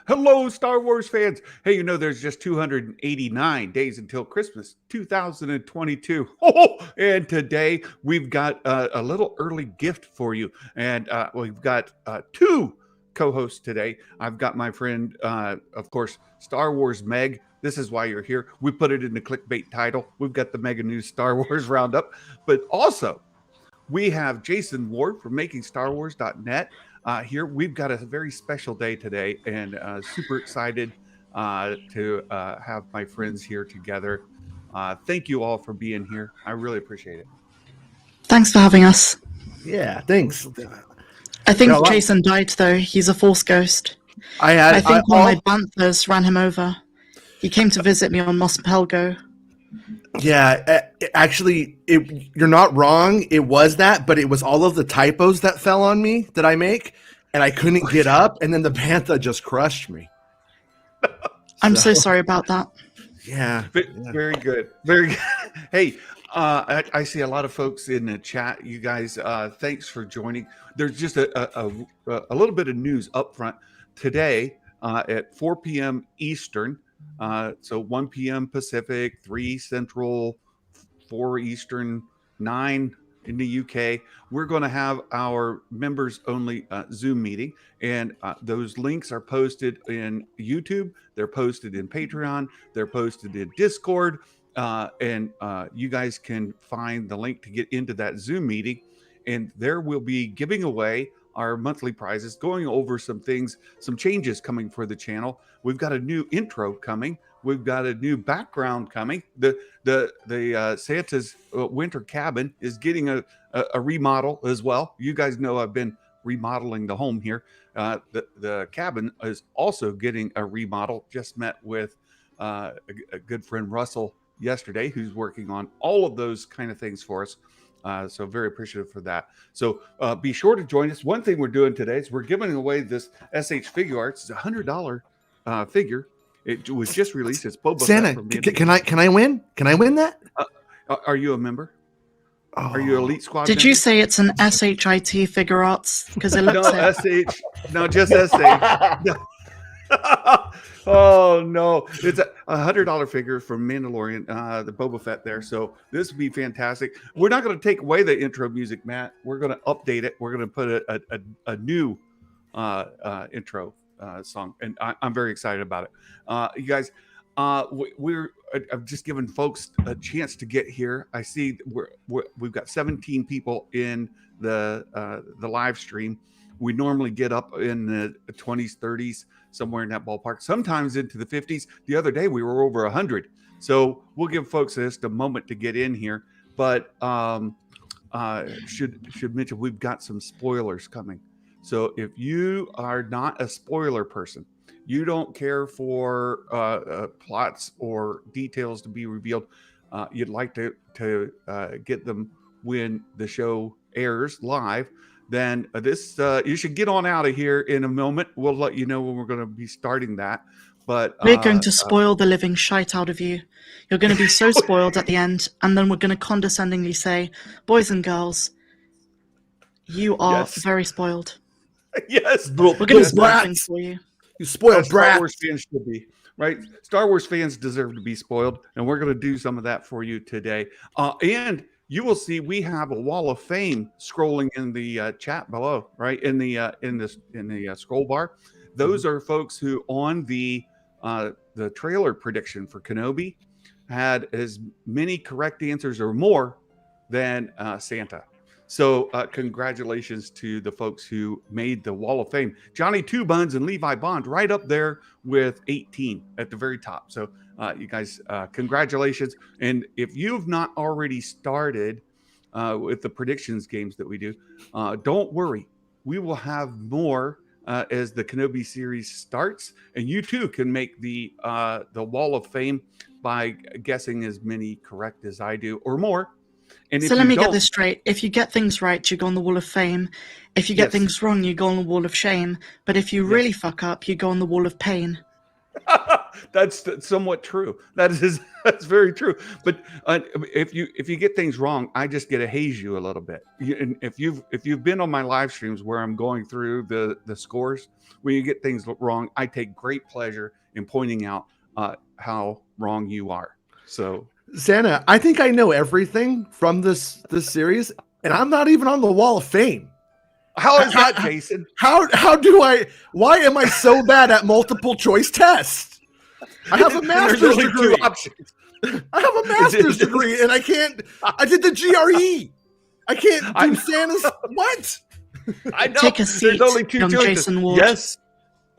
Hello, Star Wars fans. Hey, you know, there's just 289 days until Christmas 2022. Oh, and today we've got a little early gift for you. And we've got two co-hosts today. I've got my friend, of course, Star Wars Meg. This is why you're here. We put it in the clickbait title. We've got the Mega News Star Wars Roundup. But also, we have Jason Ward from MakingStarWars.net. Here, we've got a very special day today, and super excited to have my friends here together. Thank you all for being here. I really appreciate it. Thanks for having us. Yeah, thanks. I think Jason died, though. He's a Force ghost. I think one of my banthas ran him over. He came to visit me on Mos Pelgo. Yeah, actually, you're not wrong. It was that, but it was all of the typos that fell on me that I make, and I couldn't get up, and then the bantha just crushed me. I'm so sorry about that. Yeah. Very good. Very good. Hey, I see a lot of folks in the chat. You guys, thanks for joining. There's just a little bit of news up front. Today at 4 p.m. Eastern, so 1 p.m. Pacific, 3 Central, 4 Eastern, 9 in the UK. We're going to have our members only Zoom meeting, and those links are posted in YouTube. They're posted in Patreon. They're posted in Discord, and you guys can find the link to get into that Zoom meeting. And there we'll be giving away our monthly prizes, going over some things, some changes coming for the channel. We've got a new intro coming. We've got a new background coming. The Santa's winter cabin is getting a remodel as well. You guys know I've been remodeling the home here. The cabin is also getting a remodel. Just met with a good friend Russell yesterday, who's working on all of those kind of things for us. So very appreciative for that. So be sure to join us. One thing we're doing today is we're giving away this SH Figure Arts. It's a $100 figure. It was just released. It's Boba Santa, can I win? Can I win that? Are you a member? Oh. Are you Elite Squad? Did member? You say it's an SHIT Figure Arts? Because it looks no, SH. No, just SH. No. Oh no, it's a $100 figure from Mandalorian, the Boba Fett there. So this would be fantastic. We're not going to take away the intro music, Matt. We're going to update it. We're going to put a new intro song, and I'm very excited about it. You guys, I've just given folks a chance to get here. I see we've got 17 people in the live stream. We normally get up in the 20s, 30s, somewhere in that ballpark, sometimes into the 50s. The other day we were over 100. So we'll give folks just a moment to get in here. But should mention we've got some spoilers coming. So if you are not a spoiler person, you don't care for plots or details to be revealed, you'd like to get them when the show airs live, then you should get on out of here in a moment. We'll let you know when we're going to be starting that. But we're going to spoil the living shite out of you. You're going to be so spoiled at the end, and then we're going to condescendingly say, boys and girls, you are very spoiled. Yes. We're going to spoil things for you. You spoiled brat. Star Wars fans should be, right? Star Wars fans deserve to be spoiled, and we're going to do some of that for you today. And you will see we have a wall of fame scrolling in the chat below, right? In the scroll bar. Those are folks who on the trailer prediction for Kenobi had as many correct answers or more than Santa. So congratulations to the folks who made the wall of fame. Johnny Two Buns and Levi Bond right up there with 18 at the very top. So you guys, congratulations. And if you've not already started with the predictions games that we do, don't worry. We will have more as the Kenobi series starts. And you too can make the wall of fame by guessing as many correct as I do or more. And so let me get this straight. If you get things right, you go on the Wall of Fame. If you get things wrong, you go on the Wall of Shame. But if you really fuck up, you go on the Wall of Pain. That's somewhat true. That's very true. But if you get things wrong, I just get to haze you a little bit. And if you've been on my live streams where I'm going through the scores, when you get things wrong, I take great pleasure in pointing out how wrong you are. So Santa, I think I know everything from this series, and I'm not even on the Wall of Fame. how is that, Jason? Why am I so bad at multiple choice tests? I have a master's There's only degree. two options. I have a master's degree, and I did the GRE. I can't do Santa's, what? I know. Take a seat, There's only two young choices. Jason Ward. Yes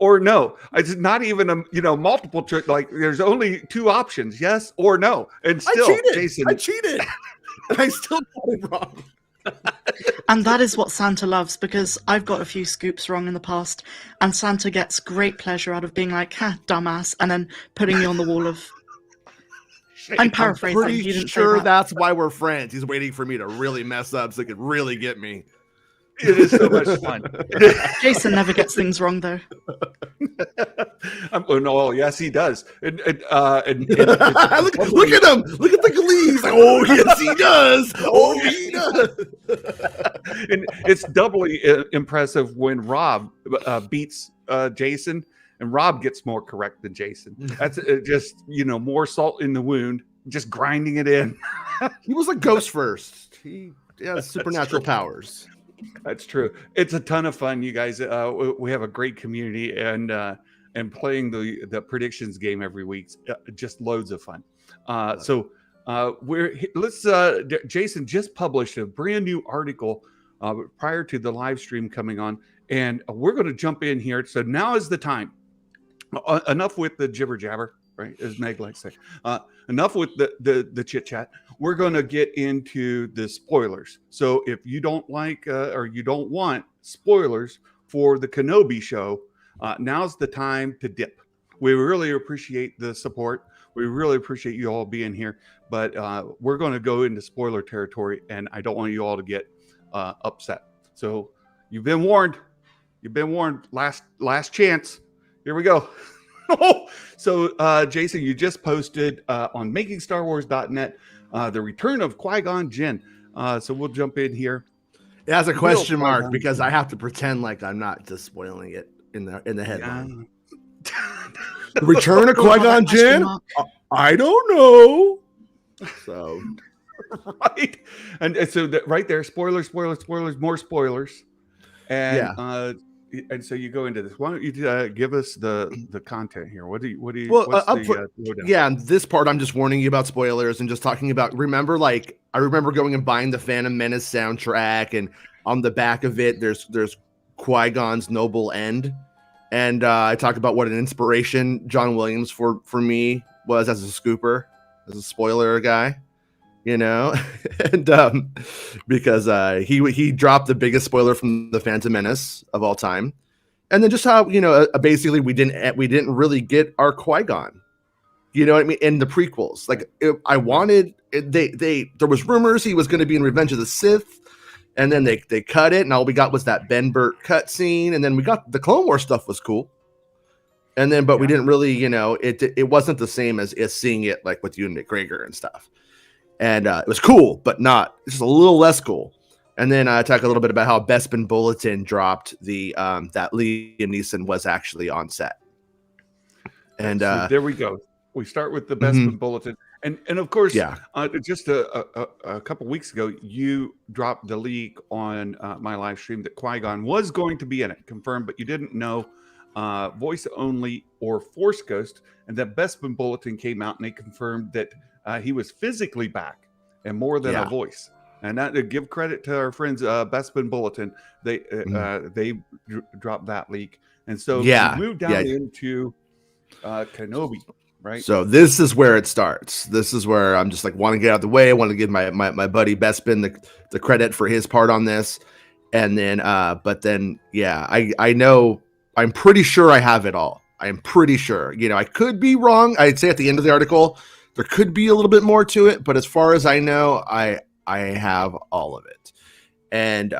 or no. It's not even a multiple choice. Like there's only two options, yes or no. And still, I cheated. And I still got it wrong. And that is what Santa loves, because I've got a few scoops wrong in the past, and Santa gets great pleasure out of being like, ha, dumbass, and then putting me on the wall of... I'm paraphrasing. Pretty He didn't sure say that. that's why we're friends. He's waiting for me to really mess up so he could really get me. It is so much fun. Jason never gets things wrong, though. No, yes, he does. And look at him. Look at the glee. He's like, oh, yes, he does. Oh, he does. And it's doubly impressive when Rob beats Jason, and Rob gets more correct than Jason. That's just more salt in the wound, just grinding it in. He was a ghost first. He has supernatural powers. That's true. It's a ton of fun, you guys. We have a great community, and playing the predictions game every week, just loads of fun. Jason just published a brand new article prior to the live stream coming on, and we're going to jump in here. So now is the time. Enough with the jibber jabber, right? As Meg likes to say. Enough with the chit chat. We're going to get into the spoilers. So if you don't like or you don't want spoilers for the Kenobi show, now's the time to dip. We really appreciate the support. We really appreciate you all being here, but we're going to go into spoiler territory, and I don't want you all to get upset. So you've been warned. You've been warned. Last chance. Here we go. So, Jason, you just posted on makingstarwars.net the return of Qui-Gon Jinn. So we'll jump in here. It has a question mark because I have to pretend like I'm not just spoiling it in the headline. The return of Qui-Gon Jinn? I don't know. So, right, and so right there, spoilers, more spoilers, and and so you go into this. Why don't you give us the content here? What do you? Well, this part I'm just warning you about spoilers and just talking about. I remember going and buying the Phantom Menace soundtrack, and on the back of it, there's Qui-Gon's Noble End, and I talked about what an inspiration John Williams for me was as a scooper, as a spoiler guy. And because he dropped the biggest spoiler from the Phantom Menace of all time, and then just how basically we didn't really get our Qui-Gon, you know what I mean, in the prequels. Like there was rumors he was going to be in Revenge of the Sith, and then they cut it, and all we got was that Ben Burt cutscene, and then we got the Clone Wars stuff was cool, and then we didn't really it wasn't the same as seeing it like with Ewan McGregor and stuff. And it was cool, but just a little less cool. And then I talk a little bit about how Bespin Bulletin dropped the that Liam Neeson was actually on set. And so there we go. We start with the Bespin Bulletin, and of course, just a couple weeks ago, you dropped the leak on my live stream that Qui-Gon was going to be in it, confirmed, but you didn't know voice only or Force Ghost, and that Bespin Bulletin came out and they confirmed that. He was physically back and more than a voice. And that to give credit to our friends, Bespin Bulletin, they dropped that leak. And so we moved down into Kenobi, right? So this is where it starts. This is where I'm just like want to get out of the way. I want to give my buddy Bespin the credit for his part on this. And then, I know, I'm pretty sure I have it all. I'm pretty sure. I could be wrong. I'd say at the end of the article, there could be a little bit more to it, but as far as I know, I have all of it. And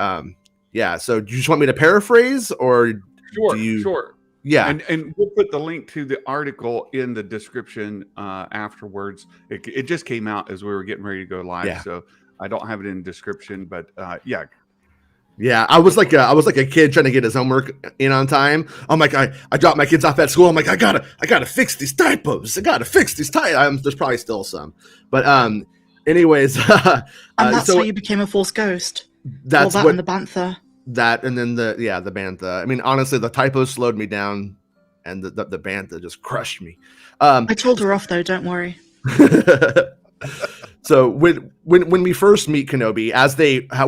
so do you just want me to paraphrase, or Sure. Yeah. And we'll put the link to the article in the description afterwards. It just came out as we were getting ready to go live, Yeah. so I don't have it in the description. But yeah, Yeah, I was like a kid trying to get his homework in on time. I'm like, I dropped my kids off at school. I'm like, I gotta fix these typos. I gotta fix these typos. There's probably still some, but anyways, And that's so how you became a Force Ghost. that's Well, that what and the Bantha. that, and then the bantha. I mean, honestly, the typos slowed me down, and the bantha just crushed me. I told her off though. Don't worry. So when we first meet Kenobi, as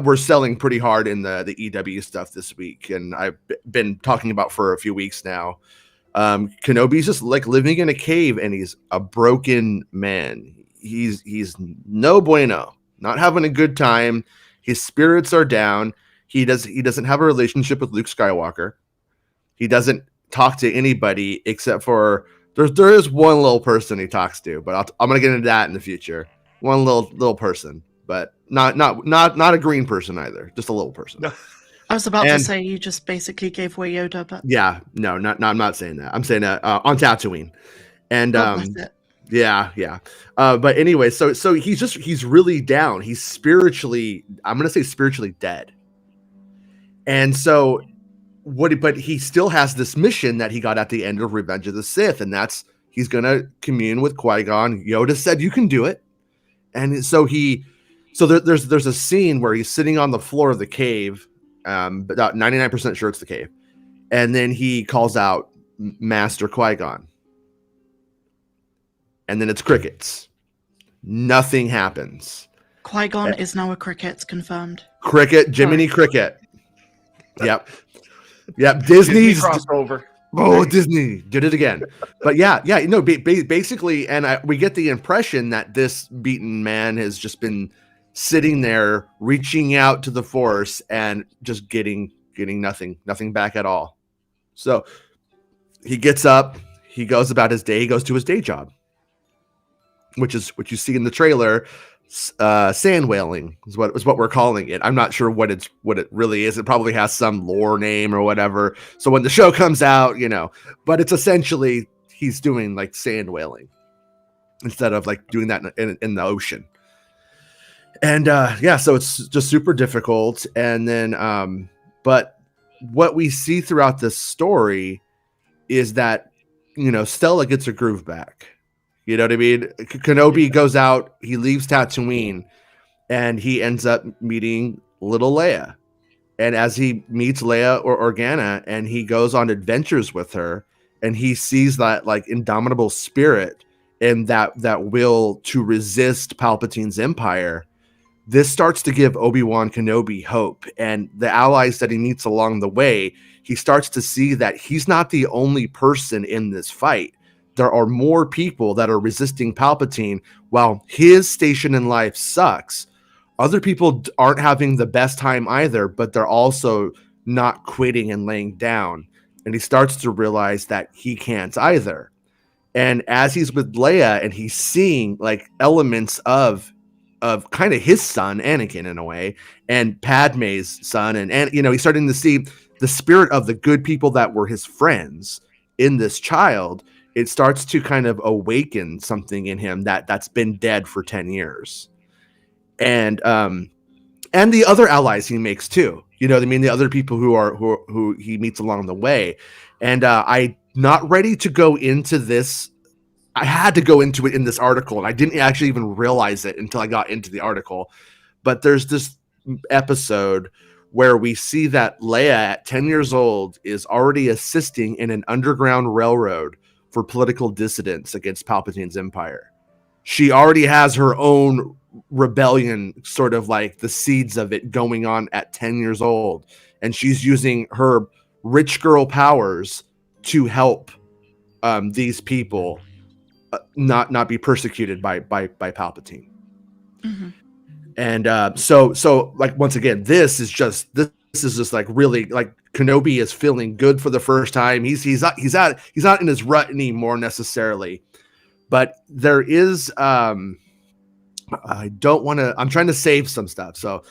we're selling pretty hard in the EW stuff this week, and I've been talking about for a few weeks now, Kenobi's just like living in a cave, and he's a broken man. He's no bueno, not having a good time. His spirits are down. He doesn't have a relationship with Luke Skywalker. He doesn't talk to anybody except for there is one little person he talks to, but I'm gonna get into that in the future. One little person, but not a green person either, just a little person. I was about to say you just basically gave away Yoda, but yeah, no, I'm not saying that. I'm saying that on Tatooine, and yeah. But anyway, so he's really down. He's spiritually, I'm gonna say spiritually dead, and so but he still has this mission that he got at the end of Revenge of the Sith, and that's he's gonna commune with Qui-Gon. Yoda said you can do it. And so there's a scene where he's sitting on the floor of the cave, but about 99% sure it's the cave, and then he calls out Master Qui-Gon, and then it's crickets. Nothing happens. Qui-Gon is now a cricket, confirmed. Cricket, Jiminy Cricket. Yep. Disney crossover. Oh, Disney did it again. But basically, and we get the impression that this beaten man has just been sitting there, reaching out to the Force and just getting nothing back at all. So he gets up, he goes about his day, he goes to his day job, which is what you see in the trailer. Sand whaling is what we're calling it. I'm not sure what it really is. It probably has some lore name or whatever. So when the show comes out, but it's essentially he's doing like sand whaling instead of like doing that in the ocean. And so it's just super difficult. And then but what we see throughout this story is that Stella gets her groove back. You know what I mean? Kenobi goes out, he leaves Tatooine, and he ends up meeting little Leia. And as he meets Leia or Organa, and he goes on adventures with her, and he sees that like indomitable spirit and that will to resist Palpatine's empire, this starts to give Obi-Wan Kenobi hope. And the allies that he meets along the way, he starts to see that he's not the only person in this fight. There are more people that are resisting Palpatine. While his station in life sucks, other people aren't having the best time either, but they're also not quitting and laying down. And he starts to realize that he can't either. And as he's with Leia and he's seeing like elements of kind of his son, Anakin in a way, and Padme's son, and he's starting to see the spirit of the good people that were his friends in this child. It starts to kind of awaken something in him that's been dead for 10 years. And the other allies he makes too, the other people who he meets along the way. And I'm not ready to go into this. I had to go into it in this article, and I didn't actually even realize it until I got into the article. But there's this episode where we see that Leia at 10 years old is already assisting in an underground railroad for political dissidents against Palpatine's empire. She already has her own rebellion, sort of like the seeds of it going on at 10 years old. And she's using her rich girl powers to help these people not be persecuted by Palpatine. Mm-hmm. And so like, once again, this is just like really like Kenobi is feeling good for the first time. He's not in his rut anymore necessarily, but there is I'm trying to save some stuff. So,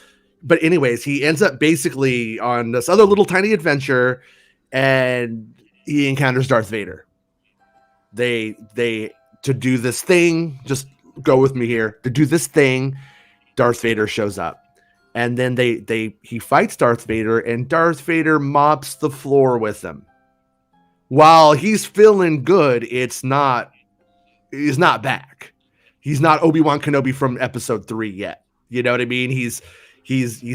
but anyways, he ends up basically on this other little tiny adventure, and he encounters Darth Vader. They to do this thing, just go with me here. To do this thing, Darth Vader shows up. And then he fights Darth Vader, and Darth Vader mops the floor with him. While he's feeling good, he's not back. He's not Obi-Wan Kenobi from episode 3 yet. You know what I mean? He's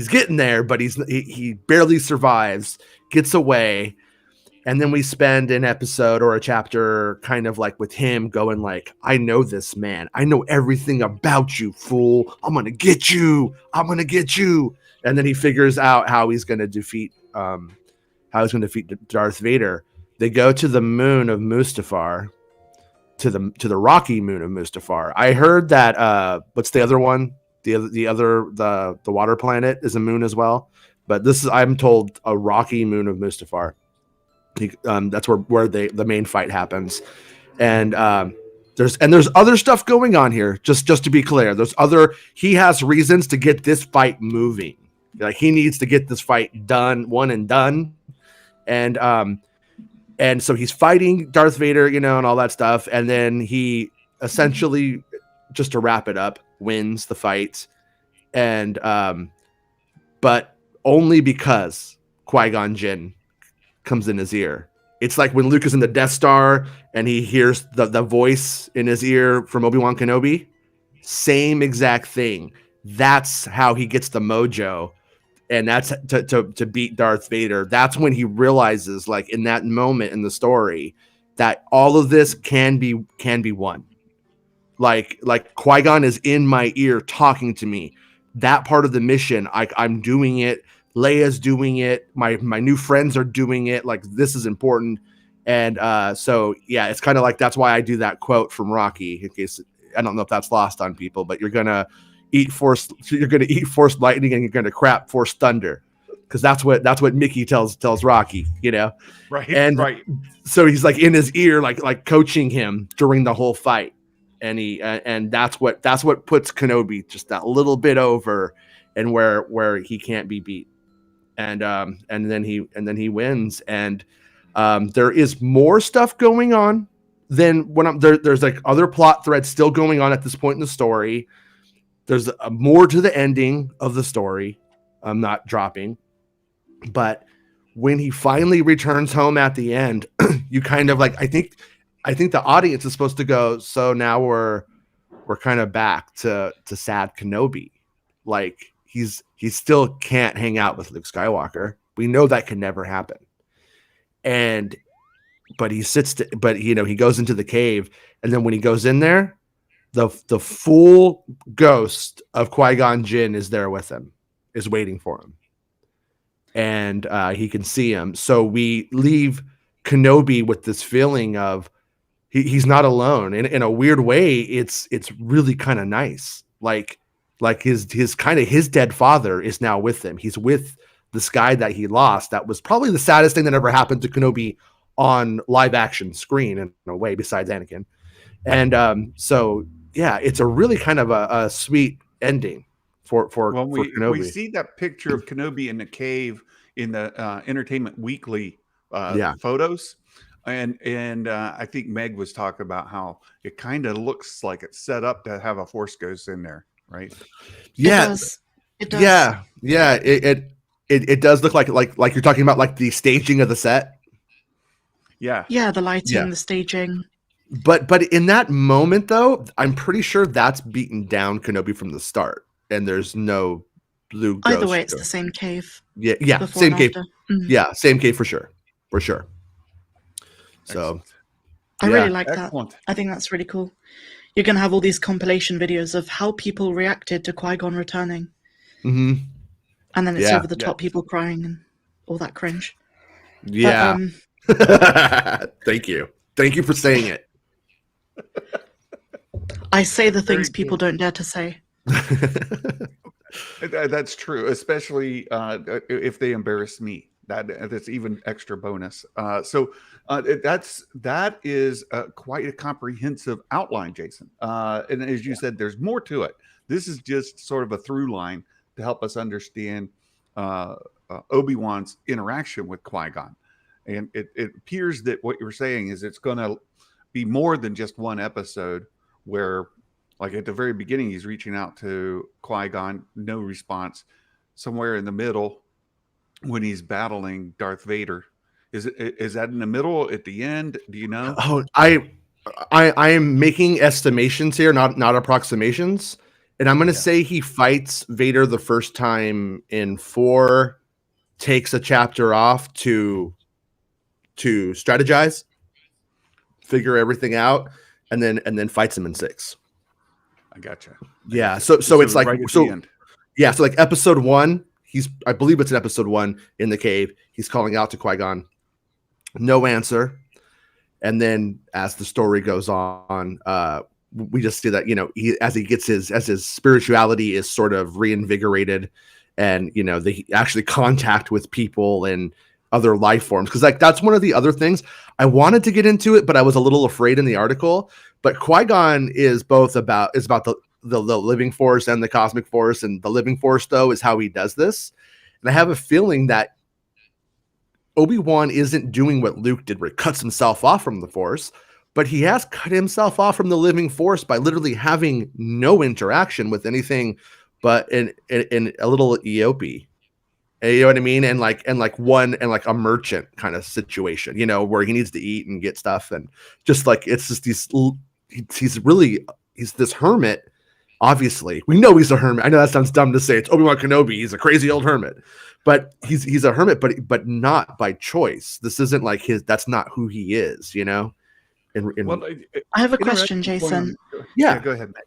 getting there, but he barely survives, gets away. And then we spend an episode or a chapter kind of like with him going like, I know this man. I know everything about you, fool. I'm going to get you. I'm going to get you. And then he figures out how he's going to defeat Darth Vader. They go to the moon of Mustafar, to the rocky moon of Mustafar. I heard that what's the other one? The water planet is a moon as well. But this is, I'm told, a rocky moon of Mustafar. That's where the main fight happens, and there's other stuff going on here. Just to be clear, he has reasons to get this fight moving. Like he needs to get this fight done, one and done, and so he's fighting Darth Vader, and all that stuff, and then he essentially, just to wrap it up, wins the fight, and but only because Qui-Gon Jinn comes in his ear. It's like when Luke is in the Death Star and he hears the voice in his ear from Obi-Wan Kenobi. Same exact thing. That's how he gets the mojo, and that's to beat Darth Vader. That's when he realizes, like in that moment in the story, that all of this can be won. Like Qui-Gon is in my ear talking to me. That part of the mission, I'm doing it. Leia's doing it. My new friends are doing it. Like this is important. And so yeah, it's kind of like, that's why I do that quote from Rocky, in case, I don't know if that's lost on people, but you're going to eat force lightning and you're going to crap force thunder. Cause that's what Mickey tells Rocky, Right. And right. So he's like in his ear, like coaching him during the whole fight. And and that's what puts Kenobi just that little bit over and where he can't be beat. And then he wins, and there is more stuff going on than when there's like other plot threads still going on at this point in the story. There's more to the ending of the story. I'm not dropping, but when he finally returns home at the end, you kind of like, I think the audience is supposed to go, so now we're kind of back to sad Kenobi, like. He still can't hang out with Luke Skywalker. We know that can never happen. But he he goes into the cave, and then when he goes in there, the full ghost of Qui-Gon Jinn is there with him, is waiting for him. And he can see him. So we leave Kenobi with this feeling of he's not alone. In a weird way, it's really kind of nice. Like his dead father is now with him. He's with this guy that he lost. That was probably the saddest thing that ever happened to Kenobi on live action screen in a way, besides Anakin. And so yeah, it's a really kind of a sweet ending for Kenobi. We see that picture of Kenobi in the cave in the Entertainment Weekly photos. And I think Meg was talking about how it kind of looks like it's set up to have a Force Ghost in there. Right. Yeah. It does. Yeah. It does look like you're talking about like the staging of the set. Yeah. Yeah. The lighting, the staging. But in that moment though, I'm pretty sure that's beaten down Kenobi from the start, and there's no blue ghost. Either way, it's the same cave. Yeah. Same cave. Mm-hmm. Yeah. Same cave for sure. So I really like that. I think that's really cool. You're going to have all these compilation videos of how people reacted to Qui-Gon returning. Mm-hmm. And then it's over the top, people crying and all that cringe. Yeah. But, thank you. Thank you for saying it. I say the things people don't dare to say. That's true, especially if they embarrass me. That's even extra bonus. So that is quite a comprehensive outline, Jason. And as you said, there's more to it. This is just sort of a through line to help us understand Obi-Wan's interaction with Qui-Gon. And it appears that what you're saying is it's going to be more than just one episode where, like at the very beginning, he's reaching out to Qui-Gon, no response. Somewhere in the middle, when he's battling Darth Vader, is that in the middle, at the end? Do you know? Oh, I am making estimations here, not approximations, and I'm going to say he fights Vader the first time in 4, takes a chapter off to strategize, figure everything out, and then fights him in 6. I gotcha. Yeah, so it's like right at so the end. yeah, so like episode 1, I believe it's in episode 1 in the cave. He's calling out to Qui-Gon, no answer, and then as the story goes on, we just see that as his spirituality is sort of reinvigorated, and they actually contact with people and other life forms, because like that's one of the other things I wanted to get into it, but I was a little afraid in the article. But Qui-Gon is about the living force and the cosmic force, and the living force though is how he does this. And I have a feeling that Obi-Wan isn't doing what Luke did, where he cuts himself off from the force, but he has cut himself off from the living force by literally having no interaction with anything but in a little Eope. You know what I mean? And like a merchant kind of situation, where he needs to eat and get stuff, and just like it's just he's this hermit. Obviously, we know he's a hermit. I know that sounds dumb to say. It's Obi-Wan Kenobi. He's a crazy old hermit, but he's a hermit, but not by choice. This isn't like that's not who he is, Well, I have a question, Jason. Yeah, go ahead, Meg.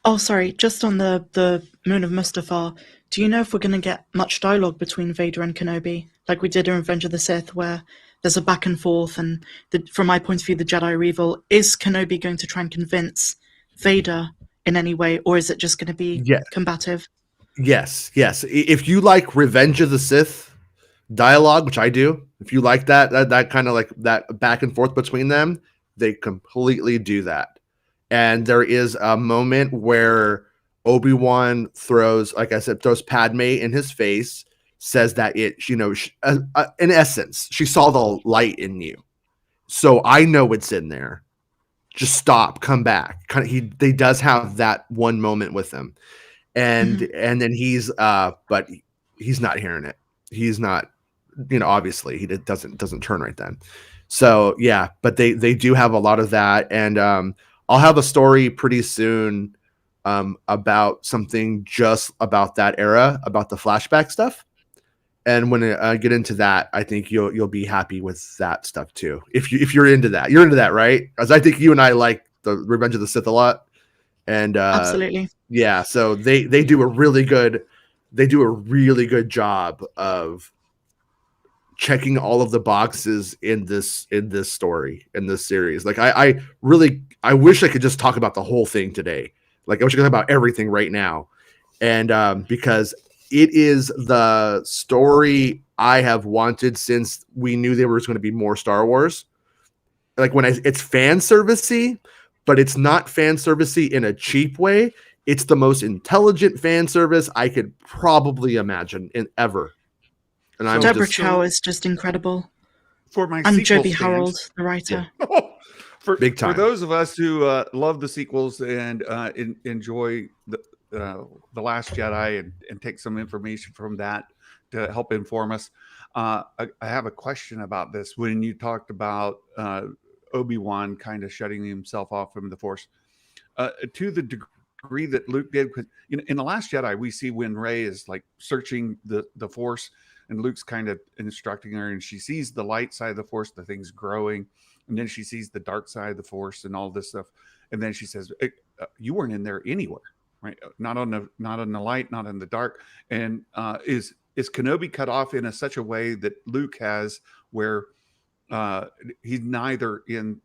Oh, sorry. Just on the Moon of Mustafar, do you know if we're going to get much dialogue between Vader and Kenobi, like we did in Revenge of the Sith, where there's a back and forth, and from my point of view, the Jedi are evil? Is Kenobi going to try and convince Vader in any way, or is it just going to be combative? Yes. If you like Revenge of the Sith dialogue, which I do, if you like that kind of like that back and forth between them, they completely do that. And there is a moment where Obi-Wan throws Padme in his face, says that in essence, she saw the light in you. So I know it's in there. Just stop, come back. They does have that one moment with him. And then but he's not hearing it. He's not, obviously he doesn't turn right then. So yeah, but they do have a lot of that. And I'll have a story pretty soon about something just about that era, about the flashback stuff. And when I get into that, I think you'll be happy with that stuff too. If you're into that, right? Because I think you and I like the Revenge of the Sith a lot. And absolutely, yeah. So they do a really good job of checking all of the boxes in this story, in this series. Like I wish I could just talk about the whole thing today. Like I wish I could talk about everything right now. And because it is the story I have wanted since we knew there was going to be more Star Wars. Like it's fan servicey, but it's not fan servicey in a cheap way. It's the most intelligent fan service I could probably imagine ever. And Deborah Chow is just incredible. And Joby Harold, the writer. Yeah. Big time. For those of us who love the sequels and enjoy the Last Jedi and take some information from that to help inform us, I have a question about this. When you talked about Obi-Wan kind of shutting himself off from the Force, to the degree that Luke did, because in the Last Jedi we see when Rey is like searching the Force, and Luke's kind of instructing her, and she sees the light side of the Force, the thing's growing, and then she sees the dark side of the Force and all this stuff, and then she says, "You weren't in there anywhere, right? Not on the light, not in the dark." And is Kenobi cut off in such a way that Luke has, where he's neither in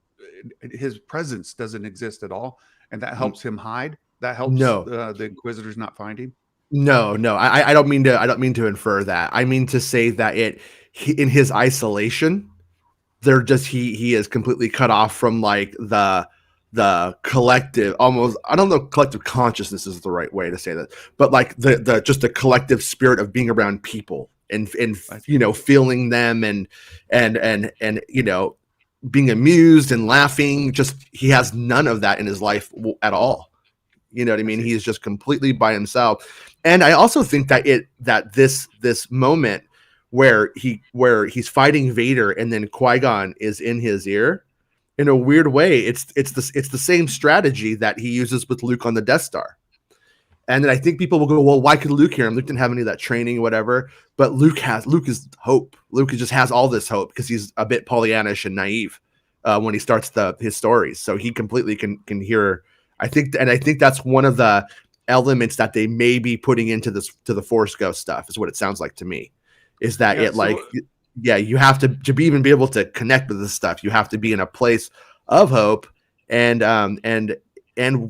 his presence doesn't exist at all, and that helps him hide? That helps the Inquisitors not find him. No, I don't mean to infer that. I mean to say that in his isolation, he is completely cut off from like the collective, almost, I don't know, collective consciousness is the right way to say that, but like the collective spirit of being around people feeling them and being amused and laughing. Just he has none of that in his life at all. You know what I mean? He's just completely by himself. And I also think that this moment where he's fighting Vader and then Qui-Gon is in his ear, in a weird way, it's the same strategy that he uses with Luke on the Death Star. And then I think people will go, well, why could Luke hear him? Luke didn't have any of that training or whatever. But Luke is hope. Luke just has all this hope because he's a bit Pollyannish and naive when he starts his stories. So he completely can hear. I think that's one of the elements that they may be putting into the Force Ghost stuff, is what it sounds like to me. Is that you have to even be able to connect with this stuff, you have to be in a place of hope. And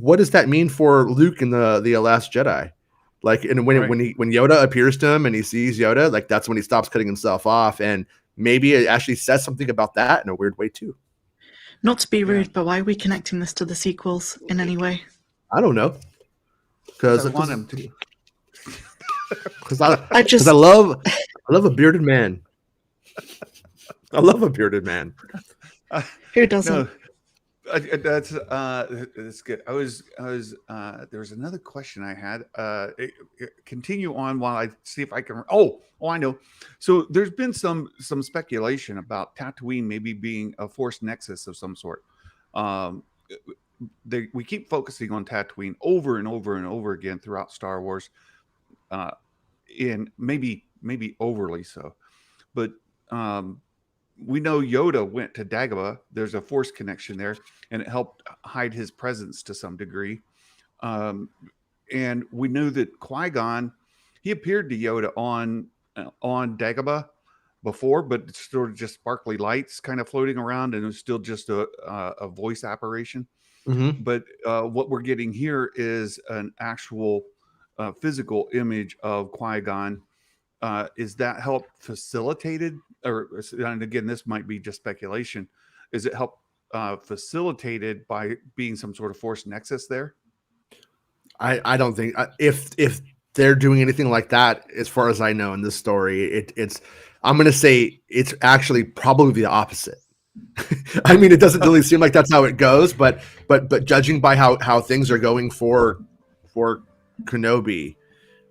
what does that mean for Luke in the Last Jedi? Like, and when Yoda appears to him and he sees Yoda, like that's when he stops cutting himself off, and maybe it actually says something about that in a weird way too. Not to be rude, but why are we connecting this to the sequels in any way? I don't know. Because I want him to. Because I love a bearded man. I love a bearded man. Who doesn't? No, that's good. I was there was another question I had. Continue on while I see if I can. Oh, I know. So there's been some speculation about Tatooine maybe being a Force nexus of some sort. We keep focusing on Tatooine over and over and over again throughout Star Wars, and maybe overly so. But we know Yoda went to Dagobah. There's a Force connection there, and it helped hide his presence to some degree. And we knew that Qui-Gon, he appeared to Yoda on Dagobah before, but it's sort of just sparkly lights kind of floating around, and it was still just a voice apparition. Mm-hmm. But what we're getting here is an actual physical image of Qui-Gon. Is that help facilitated, and again, this might be just speculation, is it help facilitated by being some sort of Force nexus there? I don't think if they're doing anything like that, as far as I know in this story, it's I'm going to say it's actually probably the opposite. I mean, it doesn't really seem like that's how it goes, but judging by how things are going for Kenobi,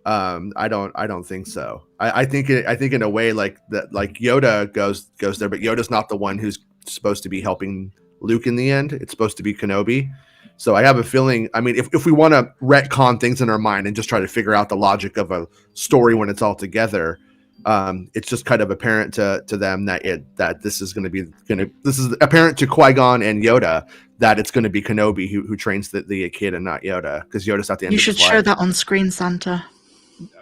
I don't think so. I think in a way like that, like Yoda goes there, but Yoda's not the one who's supposed to be helping Luke in the end. It's supposed to be Kenobi. So I have a feeling, I mean, if we want to retcon things in our mind and just try to figure out the logic of a story when it's all together, it's just kind of apparent to them that this is apparent to Qui-Gon and Yoda that it's going to be Kenobi who trains the kid and not Yoda, because Yoda's not the end. You of should his show life. that on screen, Santa.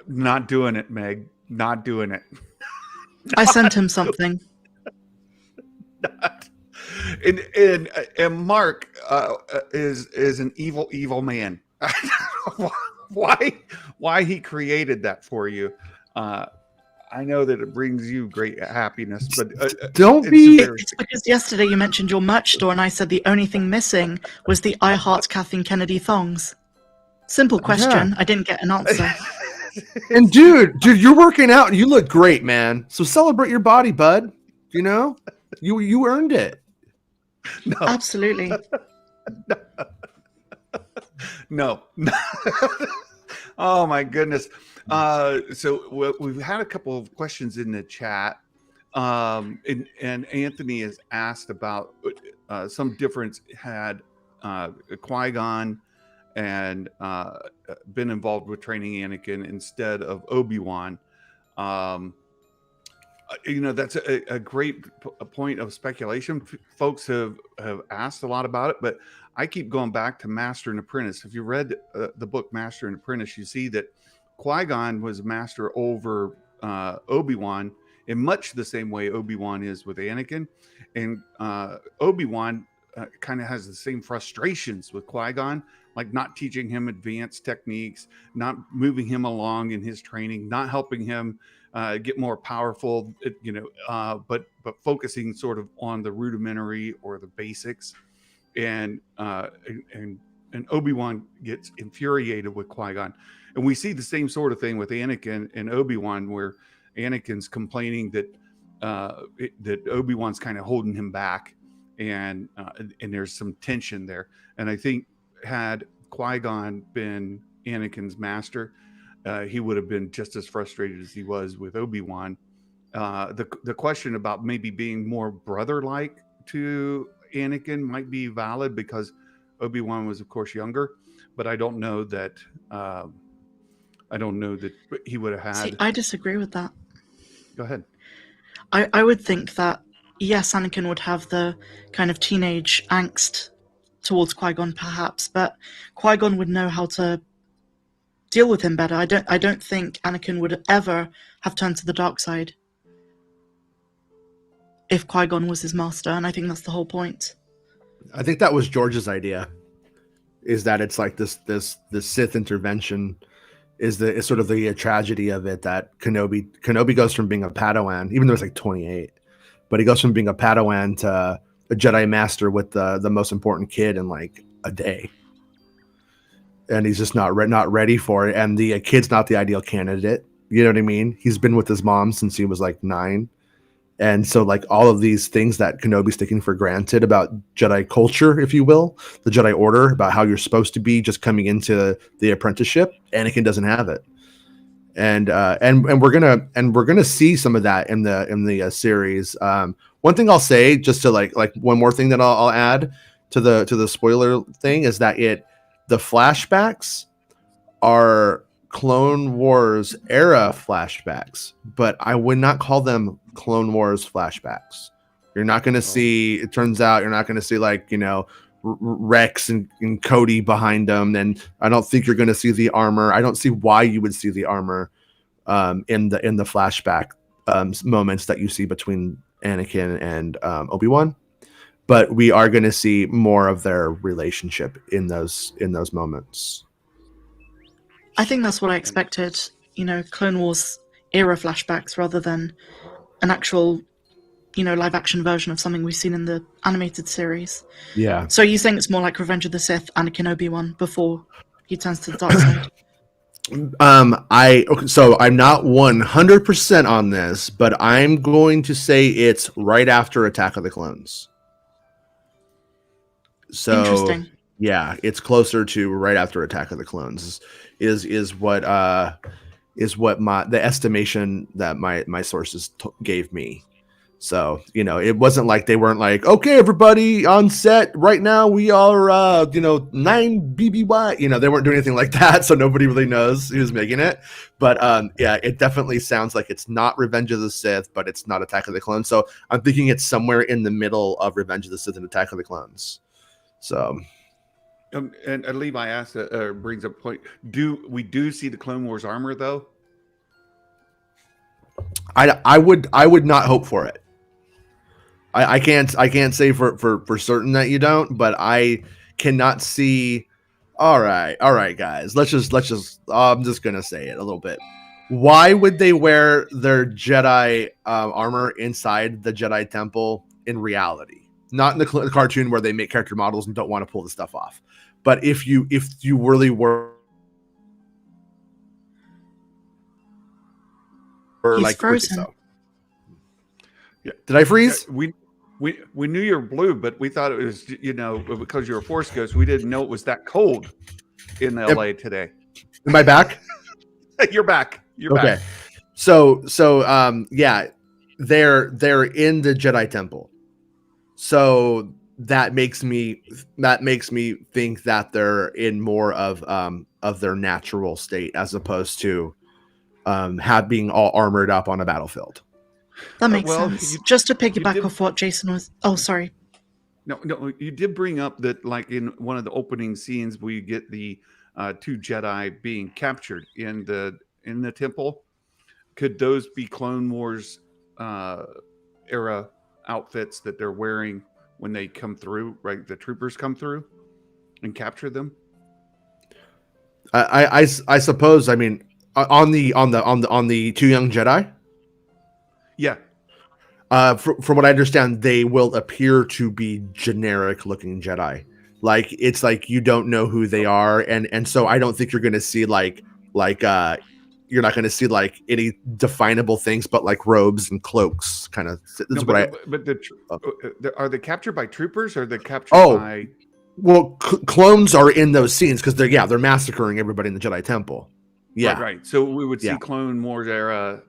Not doing it, Meg. Not doing it. I sent him something. And Mark is an evil man. Why he created that for you? I know that it brings you great happiness, but don't be. It's because yesterday you mentioned your merch store, and I said the only thing missing was the I Heart Kathleen Kennedy thongs. Simple question. Yeah. I didn't get an answer. And dude, you're working out and you look great, man. So celebrate your body, bud. You know, you earned it. No. Absolutely. No. Oh my goodness. So we've had a couple of questions in the chat, and Anthony has asked about some difference had Qui-Gon and been involved with training Anakin instead of Obi-Wan. That's a great point of speculation. Folks have asked a lot about it, but I keep going back to Master and Apprentice. If you read the book Master and Apprentice, you see that Qui-Gon was master over Obi-Wan in much the same way Obi-Wan is with Anakin. And Obi-Wan kind of has the same frustrations with Qui-Gon, like not teaching him advanced techniques, not moving him along in his training, not helping him get more powerful, but focusing sort of on the rudimentary or the basics. And Obi-Wan gets infuriated with Qui-Gon. And we see the same sort of thing with Anakin and Obi-Wan, where Anakin's complaining that that Obi-Wan's kind of holding him back, and there's some tension there. And I think had Qui-Gon been Anakin's master, he would have been just as frustrated as he was with Obi-Wan. The question about maybe being more brother-like to Anakin might be valid because Obi-Wan was, of course, younger, but I don't know that. I don't know that he would have had. See, I disagree with that. Go ahead. I would think that, yes, Anakin would have the kind of teenage angst towards Qui-Gon, perhaps, but Qui-Gon would know how to deal with him better. I don't think Anakin would ever have turned to the dark side if Qui-Gon was his master, and I think that's the whole point. I think that was George's idea, is that it's like this Sith intervention is sort of the tragedy of it, that Kenobi goes from being a Padawan, even though it's like 28, but he goes from being a Padawan to a Jedi Master with the most important kid in like a day, and he's just not ready for it. And the kid's not the ideal candidate. You know what I mean? He's been with his mom since he was like 9. And so like all of these things that Kenobi's taking for granted about Jedi culture, if you will, the Jedi Order, about how you're supposed to be just coming into the apprenticeship, Anakin doesn't have it. And we're gonna see some of that in the series. One thing I'll say, just to like one more thing that I'll add to the spoiler thing, is that the flashbacks are Clone Wars era flashbacks, but I would not call them Clone Wars flashbacks. You're not going to see, it turns out you're not going to see like, you know, Rex and Cody behind them. And I don't think you're going to see the armor. I don't see why you would see the armor in the flashback moments that you see between Anakin and Obi-Wan. But we are going to see more of their relationship in those moments. I think that's what I expected, you know, Clone Wars era flashbacks rather than an actual, you know, live action version of something we've seen in the animated series. Yeah. So you think it's more like Revenge of the Sith, Anakin Obi-Wan before he turns to the dark side? So I'm not 100% on this, but I'm going to say it's right after Attack of the Clones. So Interesting. yeah, it's closer to right after Attack of the Clones is what the estimation that my sources gave me. So, you know, it wasn't like they weren't like, okay, everybody on set right now, we are 9 BBY. You know, they weren't doing anything like that, so nobody really knows who's making it. But yeah, it definitely sounds like it's not Revenge of the Sith, but it's not Attack of the Clones. So I'm thinking it's somewhere in the middle of Revenge of the Sith and Attack of the Clones. So. And Levi asks, brings up a point. Do we see the Clone Wars armor though? I would not hope for it. I can't say for certain that you don't, but I cannot see. All right, guys. Let's just. I'm just gonna say it a little bit. Why would they wear their Jedi armor inside the Jedi Temple in reality? Not in the cartoon where they make character models and don't want to pull the stuff off. But if you really were He's like frozen. so. Yeah. Did I freeze? We knew you were blue, but we thought it was, you know, because you're a Force ghost. We didn't know it was that cold in LA today. Am I back? You're back. You're okay. back. So yeah, they're in the Jedi Temple. So that makes me think that they're in more of their natural state as opposed to being all armored up on a battlefield. That makes sense. Just to piggyback off what Jason was... Oh, sorry. No, you did bring up that, like, in one of the opening scenes, we get the 2 Jedi being captured in the temple. Could those be Clone Wars era outfits that they're wearing when they come through, right? The troopers come through and capture them. I suppose. I mean, on the 2 young Jedi. Yeah. From what I understand, they will appear to be generic looking Jedi. Like it's like you don't know who they are, and so I don't think you're going to see like you're not going to see like any definable things, but like robes and cloaks, kind of. Are they captured by troopers or are they captured by? Well, clones are in those scenes because they're massacring everybody in the Jedi Temple. Yeah, right. So we would see Clone Wars era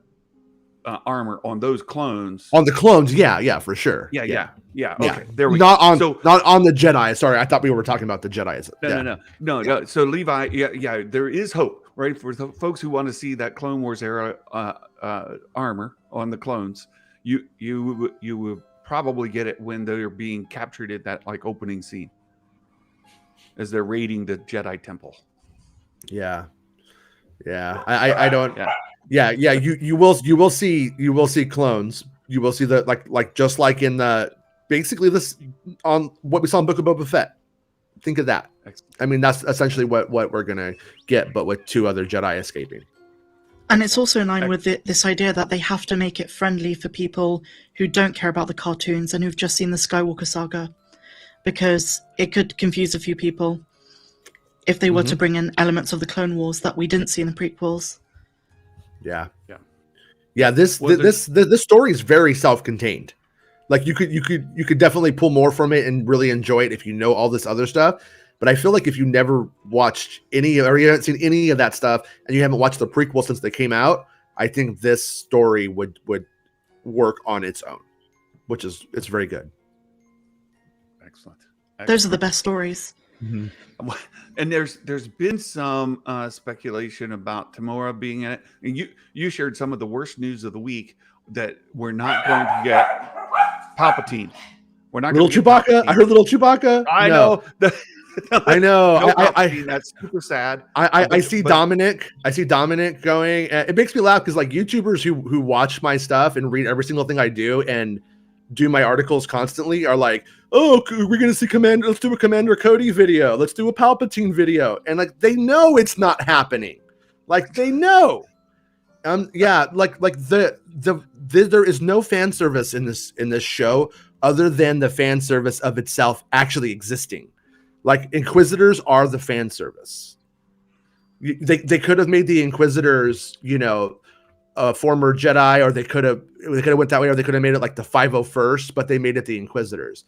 armor on those clones. On the clones, yeah, for sure. Yeah. Okay, there we go. So, not on the Jedi. Sorry, I thought we were talking about the Jedi. No. So Levi, there is hope, right, for the folks who want to see that Clone Wars era armor on the clones. You would probably get it when they're being captured at that like opening scene, as they're raiding the Jedi Temple. Yeah. I don't. Yeah. You will see clones. You will see the like just like in the basically this on what we saw in Book of Boba Fett. Think of that. I mean, that's essentially what we're gonna get, but with 2 other Jedi escaping. And it's also in line with this idea that they have to make it friendly for people who don't care about the cartoons and who've just seen the Skywalker saga, because it could confuse a few people if they were to bring in elements of the Clone Wars that we didn't see in the prequels. Yeah. This story is very self-contained. Like you could definitely pull more from it and really enjoy it if you know all this other stuff. But I feel like if you never watched any or you haven't seen any of that stuff and you haven't watched the prequel since they came out, I think this story would work on its own, it's very good. Excellent. Those are the best stories. Mm-hmm. And there's been some speculation about Tamora being in it, and you shared some of the worst news of the week, that we're not going to get Palpatine. We're not little Chewbacca. I heard little Chewbacca. I know. I know. No, that's super sad. I see Dominic. I see Dominic going. It makes me laugh because like YouTubers who watch my stuff and read every single thing I do and do my articles constantly are like, oh, we're gonna see Commander. Let's do a Commander Cody video. Let's do a Palpatine video. And like they know it's not happening. Like they know. There is no fan service in this show other than the fan service of itself actually existing. Like Inquisitors are the fan service. They could have made the Inquisitors, a former Jedi, or they could have went that way, or they could have made it like the 501st, but they made it the Inquisitors.